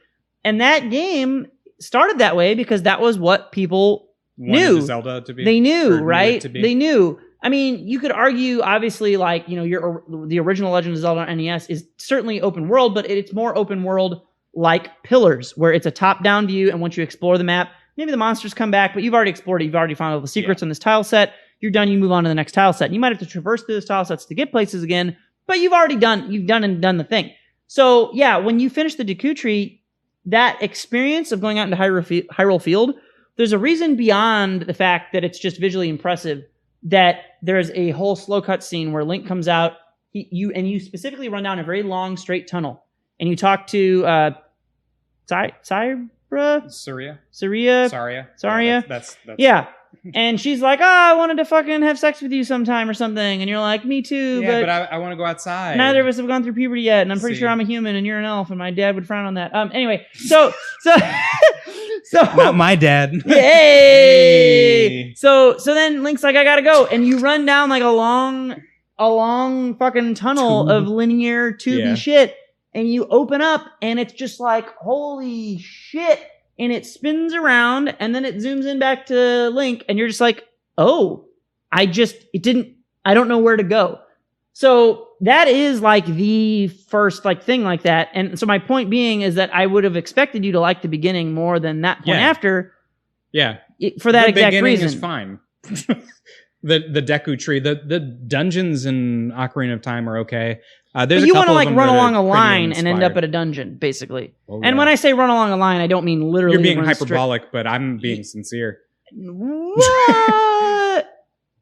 And that game started that way because that was what people knew. Zelda to be. They knew, right? They knew. I mean, you could argue, obviously, like, the original Legend of Zelda on NES is certainly open world, but it's more open world like Pillars, where it's a top-down view, and once you explore the map, maybe the monsters come back, but you've already explored it. You've already found all the secrets on this tile set. You're done. You move on to the next tile set. You might have to traverse through those tile sets to get places again, but you've done the thing. So yeah, when you finish the Deku Tree, that experience of going out into Hyrule Field, there's a reason beyond the fact that it's just visually impressive that there's a whole slow cut scene where Link comes out, you specifically run down a very long straight tunnel, and you talk to Saria. That's yeah. And she's like, I wanted to fucking have sex with you sometime or something. And you're like, me too. Yeah, but I want to go outside. Neither of us have gone through puberty yet. And I'm pretty sure I'm a human and you're an elf. And my dad would frown on that. Anyway, so not my dad. Yay! So then Link's like, I gotta go. And you run down like a long fucking tunnel of linear tubey shit. And you open up and it's just like, holy shit. And it spins around, and then it zooms in back to Link, and you're just like, oh, I don't know where to go. So that is like the first like thing like that. And so my point being is that I would have expected you to like the beginning more than that point after. Yeah. For that the exact beginning reason. is fine. the Deku tree, the dungeons in Ocarina of Time are okay. But you want to like run along a line and end up at a dungeon, basically. Oh, and when I say run along a line, I don't mean literally. You're being hyperbolic, but I'm being sincere. What?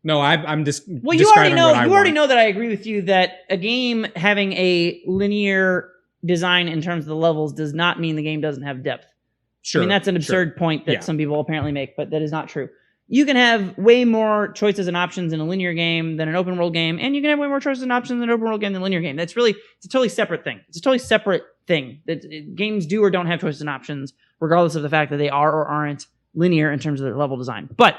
No, I'm just. Well, you already know. You already know that I agree with you that a game having a linear design in terms of the levels does not mean the game doesn't have depth. Sure. I mean, that's an absurd point that some people apparently make, but that is not true. You can have way more choices and options in a linear game than an open world game, and you can have way more choices and options in an open world game than a linear game. It's a totally separate thing. It's a totally separate thing. That games do or don't have choices and options, regardless of the fact that they are or aren't linear in terms of their level design. But,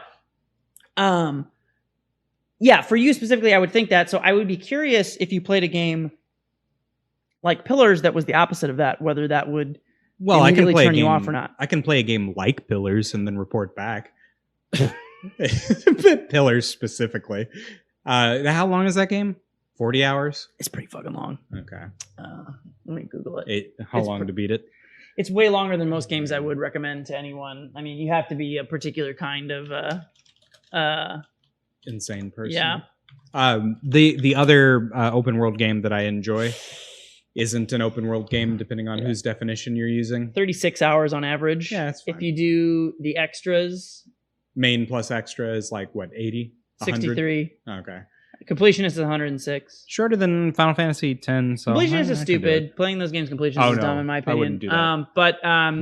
yeah, for you specifically, I would think that. So I would be curious if you played a game like Pillars that was the opposite of that, whether that would immediately turn you off or not. I can play a game like Pillars and then report back. Pillars specifically. How long is that game? 40 hours? It's pretty fucking long. Okay. Let me Google it. How long to beat it? It's way longer than most games I would recommend to anyone. I mean, you have to be a particular kind of insane person. Yeah. The other open world game that I enjoy isn't an open world game, depending on whose definition you're using. 36 hours on average. Yeah, that's fine. If you do the extras. Main plus extra is like, what, 80? 100? 63. Okay. Completionist is 106. Shorter than Final Fantasy X. So completionist is stupid. Playing those games completionist is dumb in my opinion. I wouldn't do that. But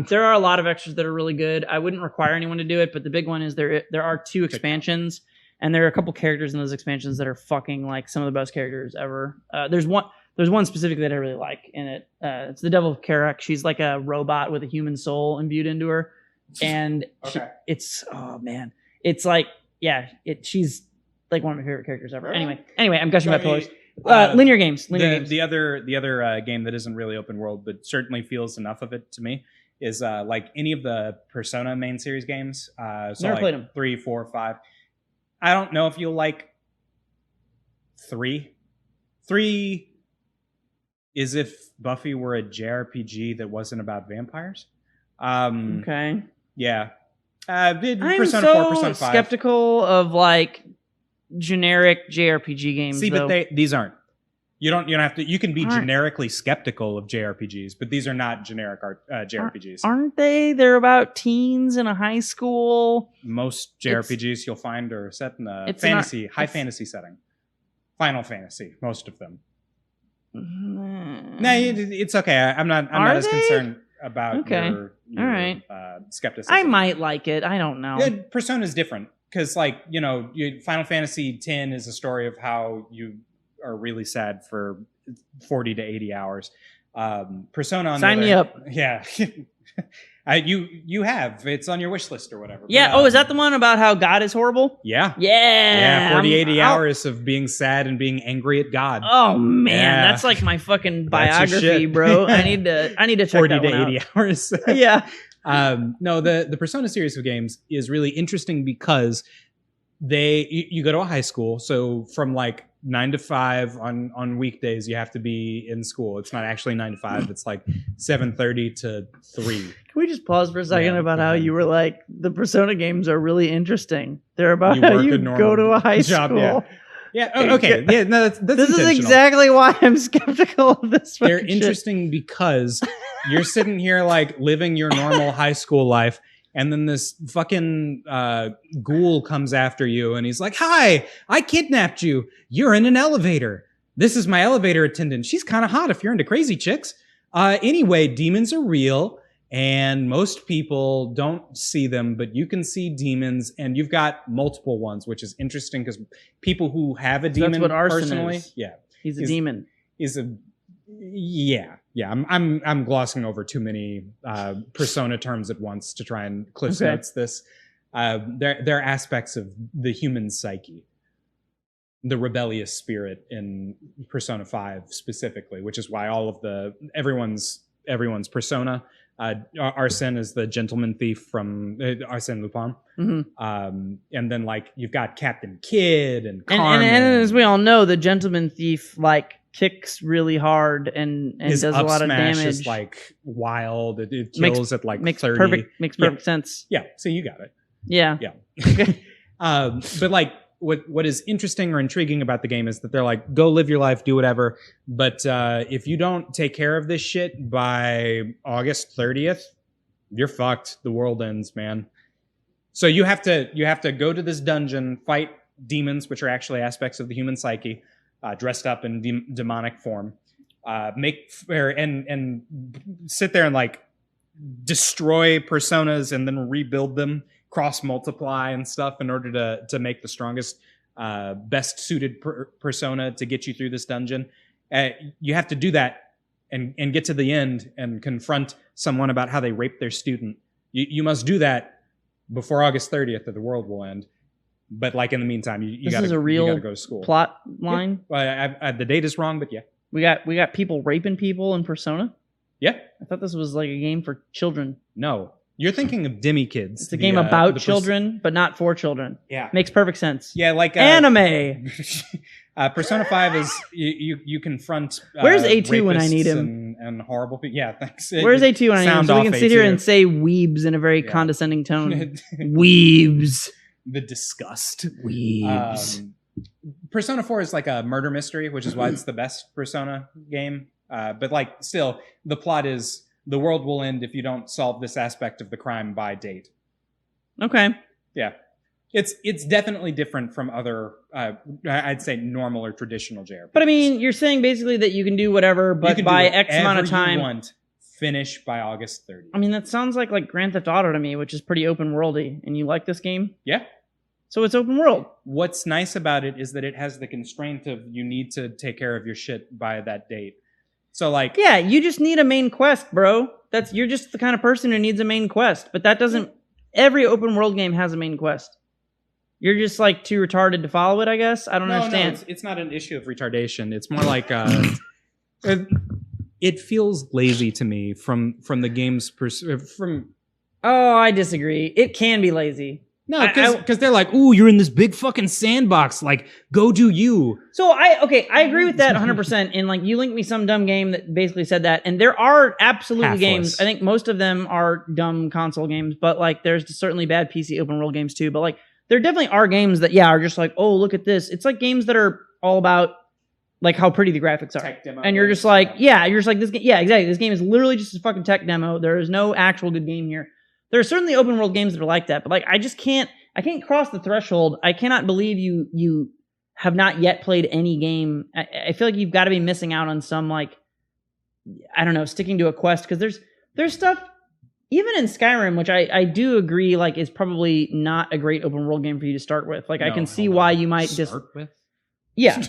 there are a lot of extras that are really good. I wouldn't require anyone to do it, but the big one is there are 2 expansions, and there are a couple characters in those expansions that are fucking like some of the best characters ever. There's one specifically that I really like in it. It's the Devil of Karak. She's like a robot with a human soul imbued into her. And it's it's like she's like one of my favorite characters ever. Anyway, I'm gushing about Pillars. Linear games. The other game that isn't really open world, but certainly feels enough of it to me, is like any of the Persona main series games. So never played them. 3, 4, 5. I don't know if you'll like 3. 3 is if Buffy were a JRPG that wasn't about vampires. Okay. Yeah. I'm Persona so 4, Persona 5. skeptical of like generic JRPG games. See, though. but these aren't. You don't have to. You can be generically skeptical of JRPGs, but these are not generic JRPGs. Aren't they? They're about teens in a high school. Most JRPGs you'll find are set in a high fantasy setting. Final Fantasy, most of them. No, it's okay. I'm not as concerned about your all right. Skepticism. I might like it. I don't know. Persona is different because, like, Final Fantasy X is a story of how you are really sad for 40 to 80 hours. Persona, sign me up. Yeah. You have. It's on your wish list or whatever. Yeah. Is that the one about how God is horrible? Yeah. Yeah. 40, 80 hours of being sad and being angry at God. Oh man, that's like my fucking biography, bro. I need to check 40 that to one 80 out. hours. Yeah. No, the Persona series of games is really interesting because you go to a high school, so from like 9 to 5 on weekdays you have to be in school. It's not actually 9 to 5. It's like 7:30 to 3. Can we just pause for a second about how you were like, the Persona games are really interesting. They're about how you go to a high school. Yeah. Okay. Yeah. No, that's this is exactly why I'm skeptical of this. They're interesting because you're sitting here like living your normal high school life, and then this fucking ghoul comes after you, and he's like, "Hi, I kidnapped you. You're in an elevator. This is my elevator attendant. She's kind of hot if you're into crazy chicks. Anyway, demons are real." And most people don't see them, but you can see demons, and you've got multiple ones, which is interesting because people who have a demon that's what Arson personally, is. He's a demon. I'm glossing over too many Persona terms at once to try and Cliff Notes this. There are aspects of the human psyche, the rebellious spirit in Persona 5 specifically, which is why all of everyone's persona Arsène is the gentleman thief from Arsène Lupin. And then like you've got Captain Kidd and Carmen. And as we all know, the gentleman thief like kicks really hard and does a lot of damage. Is like wild. It kills at like 30. Makes perfect sense. Yeah, so you got it. Yeah. But like what is interesting or intriguing about the game is that they're like, go live your life, do whatever. But if you don't take care of this shit by August 30th, you're fucked. The world ends, man. So you have to go to this dungeon, fight demons, which are actually aspects of the human psyche, dressed up in demonic form, and sit there and like destroy personas and then rebuild them, cross multiply and stuff in order to make the strongest, best suited persona to get you through this dungeon. You have to do that and get to the end and confront someone about how they raped their student. You must do that before August 30th, or the world will end. But like in the meantime, you gotta go to school. Plot line. Yeah. Well, the date is wrong, but yeah, we got people raping people in Persona. Yeah, I thought this was like a game for children. No, you're thinking of Demi Kids. It's a game about children, but not for children. Yeah, makes perfect sense. Yeah, like anime. Persona 5 is you confront. Where's A2 when I need him? And horrible people. Yeah, thanks. Where's A2 when I need him? So we can sit here and say weebs in a very condescending tone. Weebs. The disgust. Weebs. Persona 4 is like a murder mystery, which is why it's the best Persona game. But like still, the plot is the world will end if you don't solve this aspect of the crime by date. Okay. Yeah. It's definitely different from other, I'd say, normal or traditional JRPGs. But I mean, you're saying basically that you can do whatever, but by X amount of time. You want, finish by August 30th. I mean, that sounds like Grand Theft Auto to me, which is pretty open worldy. And you like this game? Yeah. So it's open world. What's nice about it is that it has the constraint of you need to take care of your shit by that date. So like, yeah, you just need a main quest, bro. You're just the kind of person who needs a main quest. But that doesn't. Every open world game has a main quest. You're just like too retarded to follow it, I guess. I don't understand. No, it's not an issue of retardation. It's more like it feels lazy to me from the game's from. Oh, I disagree. It can be lazy. No, because they're like, ooh, you're in this big fucking sandbox. Like, go do you. So I agree with that 100%. And like, you linked me some dumb game that basically said that. And there are absolutely games. I think most of them are dumb console games, but like, there's certainly bad PC open world games too. But like, there definitely are games that are just like, oh, look at this. It's like games that are all about like how pretty the graphics are, and you're just like, this game, exactly. This game is literally just a fucking tech demo. There is no actual good game here. There are certainly open world games that are like that, but like I can't cross the threshold. I cannot believe you have not yet played any game. I feel like you've got to be missing out on some like, I don't know, sticking to a quest, because there's stuff even in Skyrim, which I do agree like is probably not a great open world game for you to start with. Like I can see why you might start with. Yeah.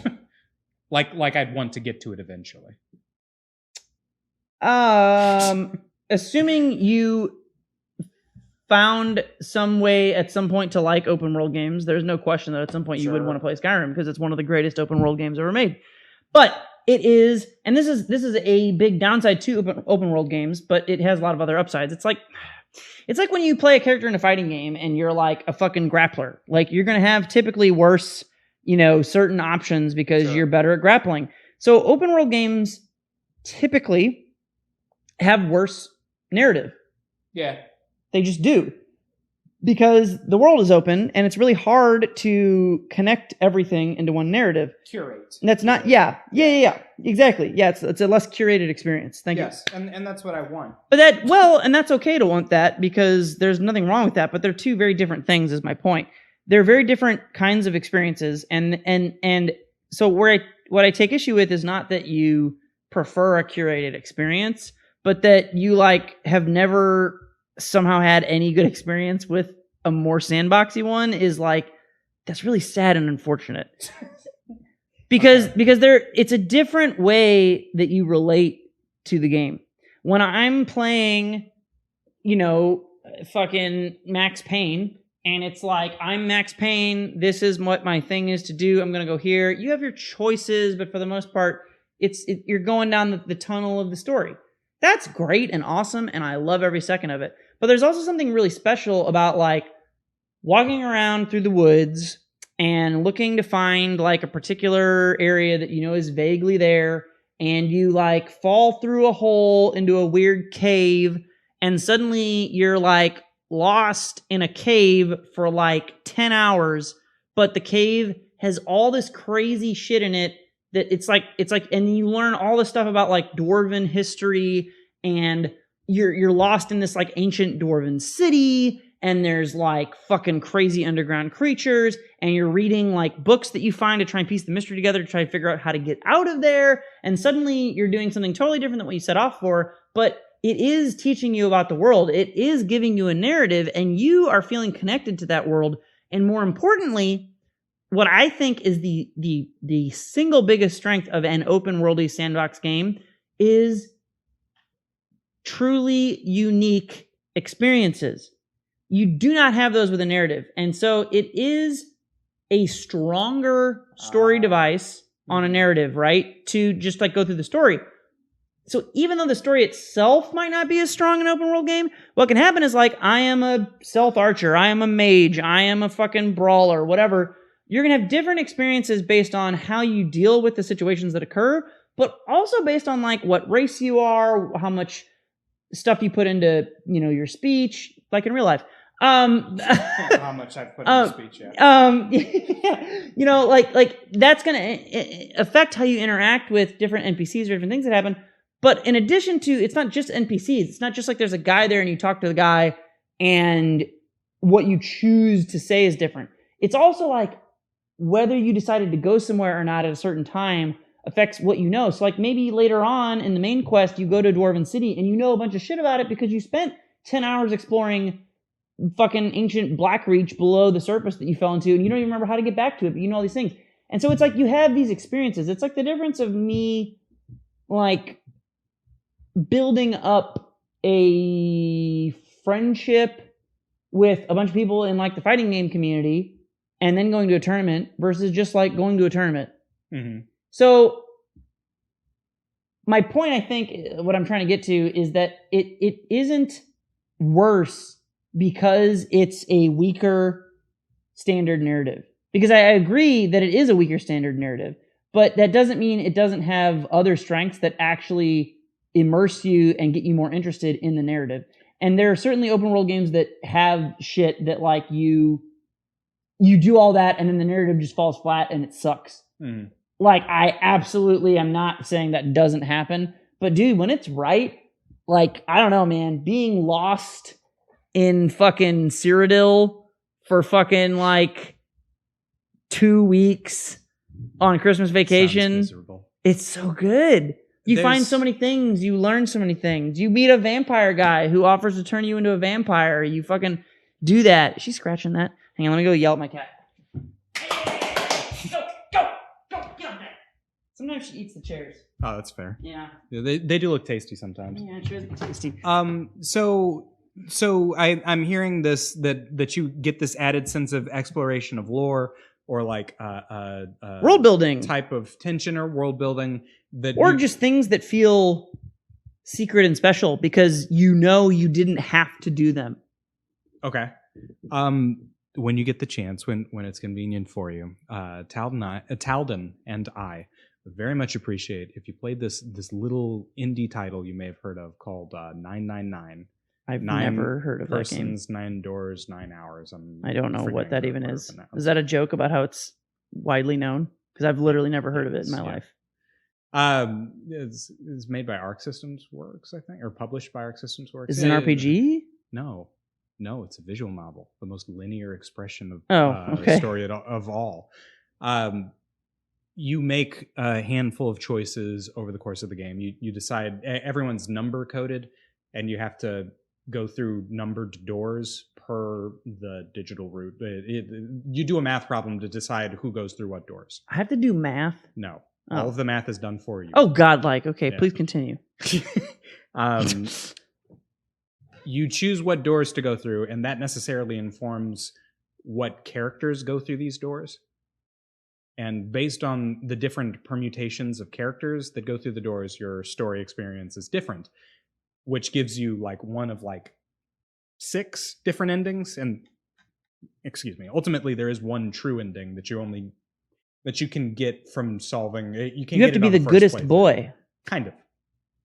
like I'd want to get to it eventually. Assuming you found some way at some point to like open world games, there's no question that at some point you would want to play Skyrim, because it's one of the greatest open world games ever made. But it is, and this is a big downside to open world games, but it has a lot of other upsides. It's like when you play a character in a fighting game and you're like a fucking grappler. Like you're gonna have typically worse, certain options because you're better at grappling. So open world games typically have worse narrative. Yeah. They just do. Because the world is open and it's really hard to connect everything into one narrative. Curate. And that's not, yeah, exactly. Yeah, it's a less curated experience. Thank you. Yes, and that's what I want. But and that's okay to want that, because there's nothing wrong with that, but they're two very different things is my point. They're very different kinds of experiences, and so what I take issue with is not that you prefer a curated experience, but that you have never somehow had any good experience with a more sandboxy one is that's really sad and unfortunate. because it's a different way that you relate to the game. When I'm playing, fucking Max Payne, and it's like, I'm Max Payne, this is what my thing is to do, I'm gonna go here. You have your choices, but for the most part, you're going down the tunnel of the story. That's great and awesome, and I love every second of it. But there's also something really special about like walking around through the woods and looking to find like a particular area that you know is vaguely there, and you like fall through a hole into a weird cave, and suddenly you're like lost in a cave for like 10 hours, but the cave has all this crazy shit in it that it's like, and you learn all this stuff about like dwarven history, and you're lost in this like ancient dwarven city, and there's like fucking crazy underground creatures, and you're reading like books that you find to try and piece the mystery together to try to figure out how to get out of there, and suddenly you're doing something totally different than what you set off for, but it is teaching you about the world. It is giving you a narrative, and you are feeling connected to that world. And more importantly, what I think is the single biggest strength of an open worldy sandbox game is truly unique experiences. You do not have those with a narrative. And so it is a stronger story device on a narrative, right? To just like go through the story. So even though the story itself might not be as strong in an open world game, what can happen is like, I am a stealth archer, I am a mage, I am a fucking brawler, whatever. You're going to have different experiences based on how you deal with the situations that occur, but also based on like what race you are, how much stuff you put into, you know, your speech, like in real life. How much I've put into speech, yeah. You know, like that's going to affect how you interact with different NPCs or different things that happen. But in addition to, it's not just NPCs. It's not just like there's a guy there and you talk to the guy and what you choose to say is different. It's also like whether you decided to go somewhere or not at a certain time affects what you know. So like maybe later on in the main quest, you go to Dwarven City and you know a bunch of shit about it because you spent 10 hours exploring fucking ancient Blackreach below the surface that you fell into, and you don't even remember how to get back to it, but you know all these things. And so it's like you have these experiences. It's like the difference of me like building up a friendship with a bunch of people in like the fighting game community and then going to a tournament versus just like going to a tournament. Mm-hmm. So my point, I think, what I'm trying to get to is that it isn't worse because it's a weaker standard narrative. Because I agree that it is a weaker standard narrative, but that doesn't mean it doesn't have other strengths that actually immerse you and get you more interested in the narrative. And there are certainly open world games that have shit that like you do all that and then the narrative just falls flat and it sucks. Mm. Like I absolutely am not saying that doesn't happen, but dude, when it's right, like I don't know, man, being lost in fucking Cyrodiil for fucking like 2 weeks on Christmas vacation, it's so good. You find so many things. You learn so many things. You meet a vampire guy who offers to turn you into a vampire. You fucking do that. She's scratching that. Hang on, let me go yell at my cat. Go, get on there. Sometimes she eats the chairs. Oh, that's fair. Yeah. They do look tasty sometimes. Yeah, chairs look tasty. So I'm hearing this that you get this added sense of exploration of lore or like world building type of tension or world building that or just things that feel secret and special because you know you didn't have to do them. Okay. When you get the chance, when it's convenient for you, Talden and I would very much appreciate if you played this little indie title you may have heard of called 999. I've never heard of that game. 9 doors, 9 hours. I don't know what that even is. Is that a joke about how it's widely known? Because I've literally never heard of it in my life. It's made by Arc Systems Works, I think, or published by Arc Systems Works. Is it an RPG? No, it's a visual novel, the most linear expression of okay. story of all. You make a handful of choices over the course of the game. You decide everyone's number coded, and you have to go through numbered doors per the digital route. You do a math problem to decide who goes through what doors. I have to do math? No. All of the math is done for you. Oh, godlike. Okay, yeah. Please continue. You choose what doors to go through, and that necessarily informs what characters go through these doors. And based on the different permutations of characters that go through the doors, your story experience is different. which gives you like one of like 6 different endings. And excuse me, ultimately there is one true ending that you can get from solving. You have to be the goodest boy. Kind of.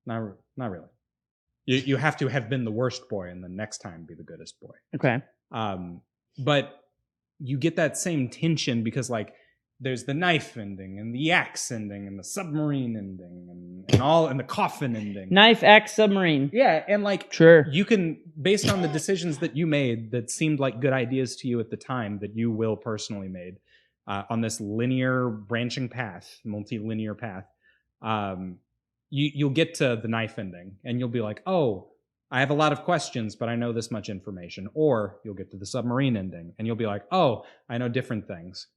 Not really. You have to have been the worst boy and the next time be the goodest boy. Okay. But you get that same tension because like there's the knife ending and the axe ending and the submarine ending and the coffin ending. Knife, axe, submarine. Yeah, and like sure, you can, based on the decisions that you made that seemed like good ideas to you at the time that you will personally made on this linear branching path, multi-linear path, you'll get to the knife ending and you'll be like, oh, I have a lot of questions, but I know this much information. Or you'll get to the submarine ending and you'll be like, oh, I know different things.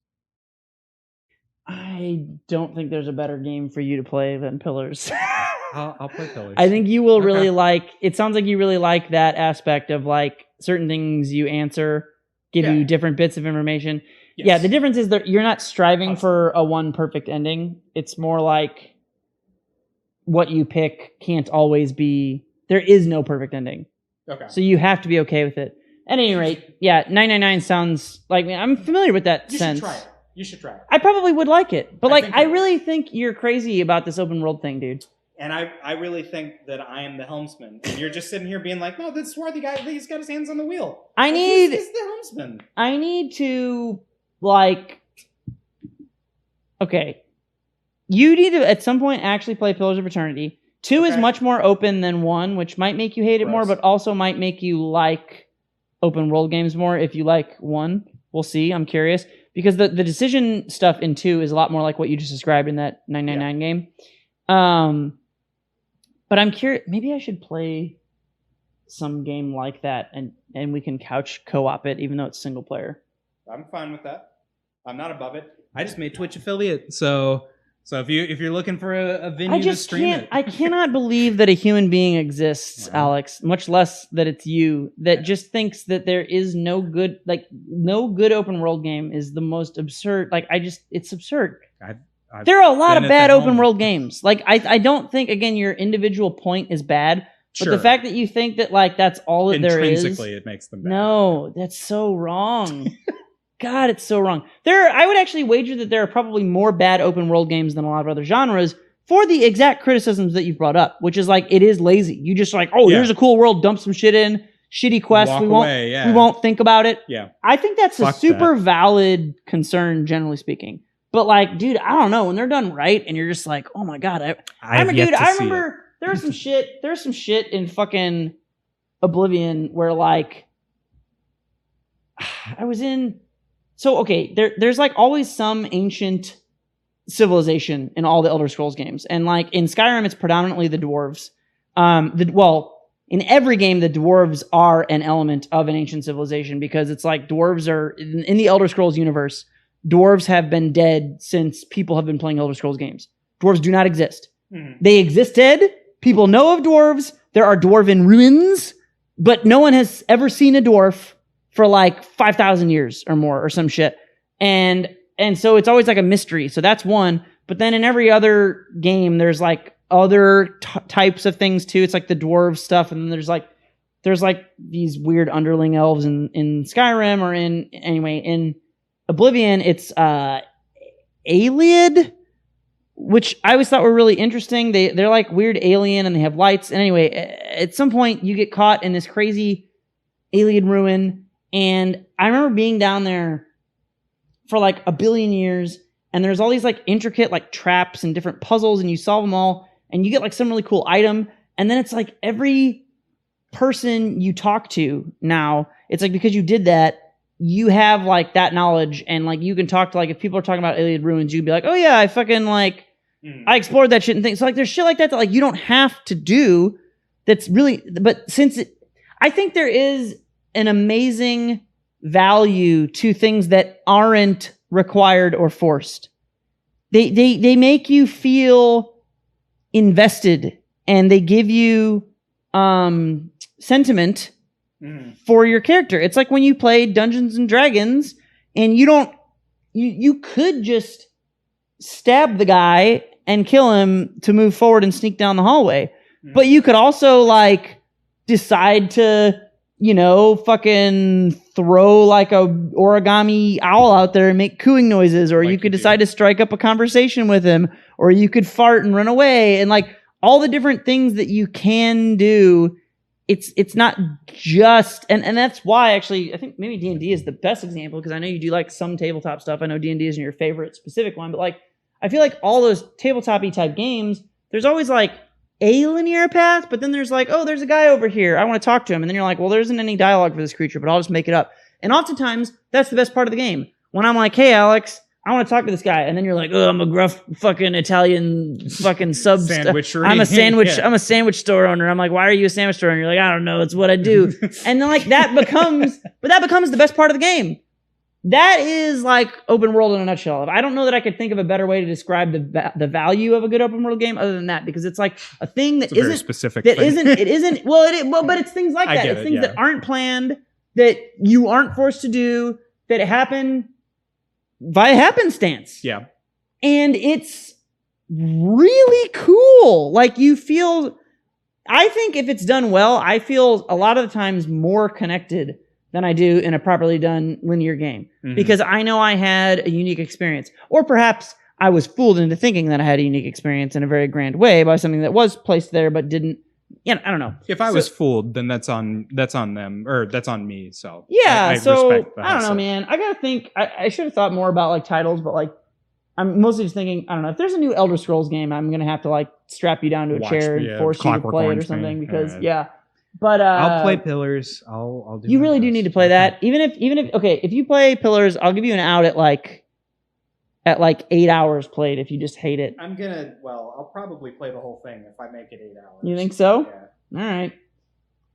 I don't think there's a better game for you to play than Pillars. I'll play Pillars. I think you will really it sounds like you really like that aspect of like certain things you answer, give you different bits of information. Yes. Yeah, the difference is that you're not striving for a one perfect ending. It's more like what you pick can't always be, there is no perfect ending. Okay. So you have to be okay with it. At any rate, yeah, 999 sounds like, I'm familiar with that sense. You should try it. I probably would like it. But I really think you're crazy about this open world thing, dude. And I really think that I am the helmsman. And you're just sitting here being like, no, this swarthy guy, he's got his hands on the wheel. He's the helmsman. I need to, okay. You need to, at some point, actually play Pillars of Eternity. 2 is much more open than 1, which might make you hate it more, but also might make you like open world games more if you like 1. We'll see. I'm curious. Because the decision stuff in 2 is a lot more like what you just described in that 999 game. But I'm curious. Maybe I should play some game like that, and we can couch co-op it, even though it's single player. I'm fine with that. I'm not above it. I just made Twitch affiliate, so if you're looking for a venue to stream it. I cannot believe that a human being exists, Alex, much less that it's you, that just thinks that there is no good open world game is the most absurd. It's absurd. There are a lot of bad open world games. I don't think, again, your individual point is bad, but the fact that you think that that's all that there is. Intrinsically, it makes them bad. No, that's so wrong. God, it's so wrong. I would actually wager that there are probably more bad open world games than a lot of other genres for the exact criticisms that you've brought up, which is it is lazy. You just here's a cool world, dump some shit in, shitty quest. We won't think about it. Yeah. I think that's a super valid concern, generally speaking. But dude, I don't know, when they're done right and you're just like, oh my God, I remember there's some shit in fucking Oblivion where I was in. So, okay, there's always some ancient civilization in all the Elder Scrolls games. And in Skyrim, it's predominantly the dwarves. In every game, the dwarves are an element of an ancient civilization because it's dwarves are, in the Elder Scrolls universe, dwarves have been dead since people have been playing Elder Scrolls games. Dwarves do not exist. Mm-hmm. They existed. People know of dwarves. There are dwarven ruins, but no one has ever seen a dwarf for 5,000 years or more or some shit. And so it's always a mystery. So that's one. But then in every other game, there's other types of things too. It's the dwarf stuff. And then there's these weird underling elves in Skyrim or in Oblivion, it's Ayleid, which I always thought were really interesting. They're weird alien and they have lights. And anyway, at some point you get caught in this crazy Ayleid ruin. And I remember being down there for a billion years, and there's all these intricate traps and different puzzles, and you solve them all, and you get some really cool item. And then it's every person you talk to now, it's because you did that, you have that knowledge, and you can talk to if people are talking about Ayleid ruins, you'd be like, oh yeah, I fucking I explored that shit and things. So there's shit like that that you don't have to do. That's really, but I think there is an amazing value to things that aren't required or forced. They make you feel invested, and they give you sentiment for your character. It's when you play Dungeons and Dragons, and you could just stab the guy and kill him to move forward and sneak down the hallway. But you could also like decide to, fucking throw like a origami owl out there and make cooing noises, or you could decide to strike up a conversation with him, or you could fart and run away, and like all the different things that you can do. It's not just, and that's why actually I think maybe D&D is the best example, because I know you do like some tabletop stuff. I know D&D isn't your favorite specific one, but like I feel like all those tabletop-y type games, there's always like a linear path, but then there's like, oh, there's a guy over here, I want to talk to him, and then you're like, well, there isn't any dialogue for this creature, but I'll just make it up. And oftentimes that's the best part of the game, when I'm like, hey Alex, I want to talk to this guy, and then you're like, oh, I'm a gruff fucking Italian fucking sub. I'm a sandwich. I'm a sandwich store owner. I'm like, why are you a sandwich store owner? You're like, I don't know. It's what I do. And then like that becomes the best part of the game. That is like open world in a nutshell. I don't know that I could think of a better way to describe the value of a good open world game other than that, because it's like a thing that isn't very specific. That thing. But it's things like that. It's things that aren't planned, that you aren't forced to do, that happen via happenstance. Yeah. And it's really cool. Like I think if it's done well, I feel a lot of the times more connected than I do in a properly done linear game. Mm-hmm. Because I know I had a unique experience. Or perhaps I was fooled into thinking that I had a unique experience in a very grand way by something that was placed there but didn't. I don't know. If I was fooled, then that's on them, or that's on me. So yeah, I respect the hustle. I don't know, man. I gotta think. I should have thought more about like titles, but like I'm mostly just thinking. I don't know, if there's a new Elder Scrolls game, I'm gonna have to like strap you down to a chair and force you to play it or something. Because but I'll play Pillars. I'll do. You really do need to play that. Even if if you play Pillars, I'll give you an out at like 8 hours played if you just hate it. I'll probably play the whole thing if I make it 8 hours. You think so? Yeah. All right.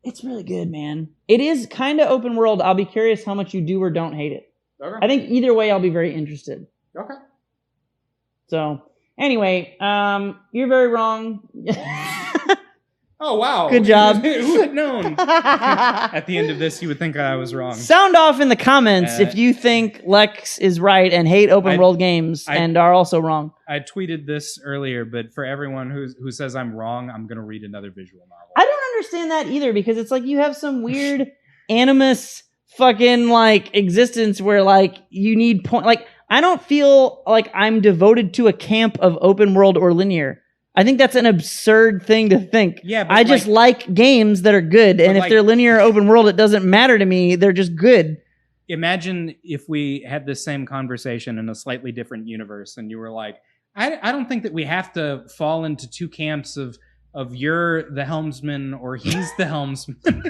It's really good, man. It is kind of open world. I'll be curious how much you do or don't hate it. Okay. I think either way, I'll be very interested. Okay. So, anyway, you're very wrong. Oh, wow. Good job. Who had known? At the end of this, you would think I was wrong. Sound off in the comments if you think Lex is right and hate open world games and are also wrong. I tweeted this earlier, but for everyone who says I'm wrong, I'm going to read another visual novel. I don't understand that either, because it's like you have some weird animus fucking like existence where like you need point. Like I don't feel like I'm devoted to a camp of open world or linear. I think that's an absurd thing to think. Yeah, I just like games that are good, and if they're linear or open world, it doesn't matter to me. They're just good. Imagine if we had the same conversation in a slightly different universe, and you were like, I don't think that we have to fall into two camps of you're the helmsman or he's the helmsman.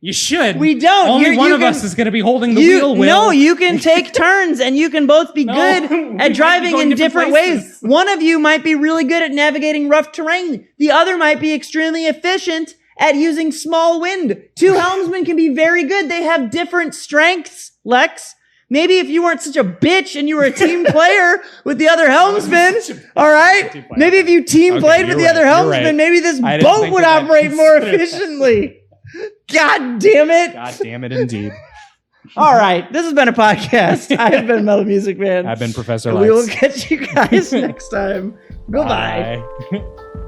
You should. We don't. Only one of us is going to be holding the wheel, Will. No, you can take turns, and you can both be good at driving in different ways. One of you might be really good at navigating rough terrain. The other might be extremely efficient at using small wind. Two helmsmen can be very good. They have different strengths, Lex. Maybe if you weren't such a bitch and you were a team player with the other helmsman, all right? Maybe if you team played with the other helmsman, maybe this boat would operate more efficiently. God damn it. God damn it, indeed. All right. This has been a podcast. I have been MetalMusicMan. I've been Professor Lights. We will catch you guys next time. Goodbye. Bye.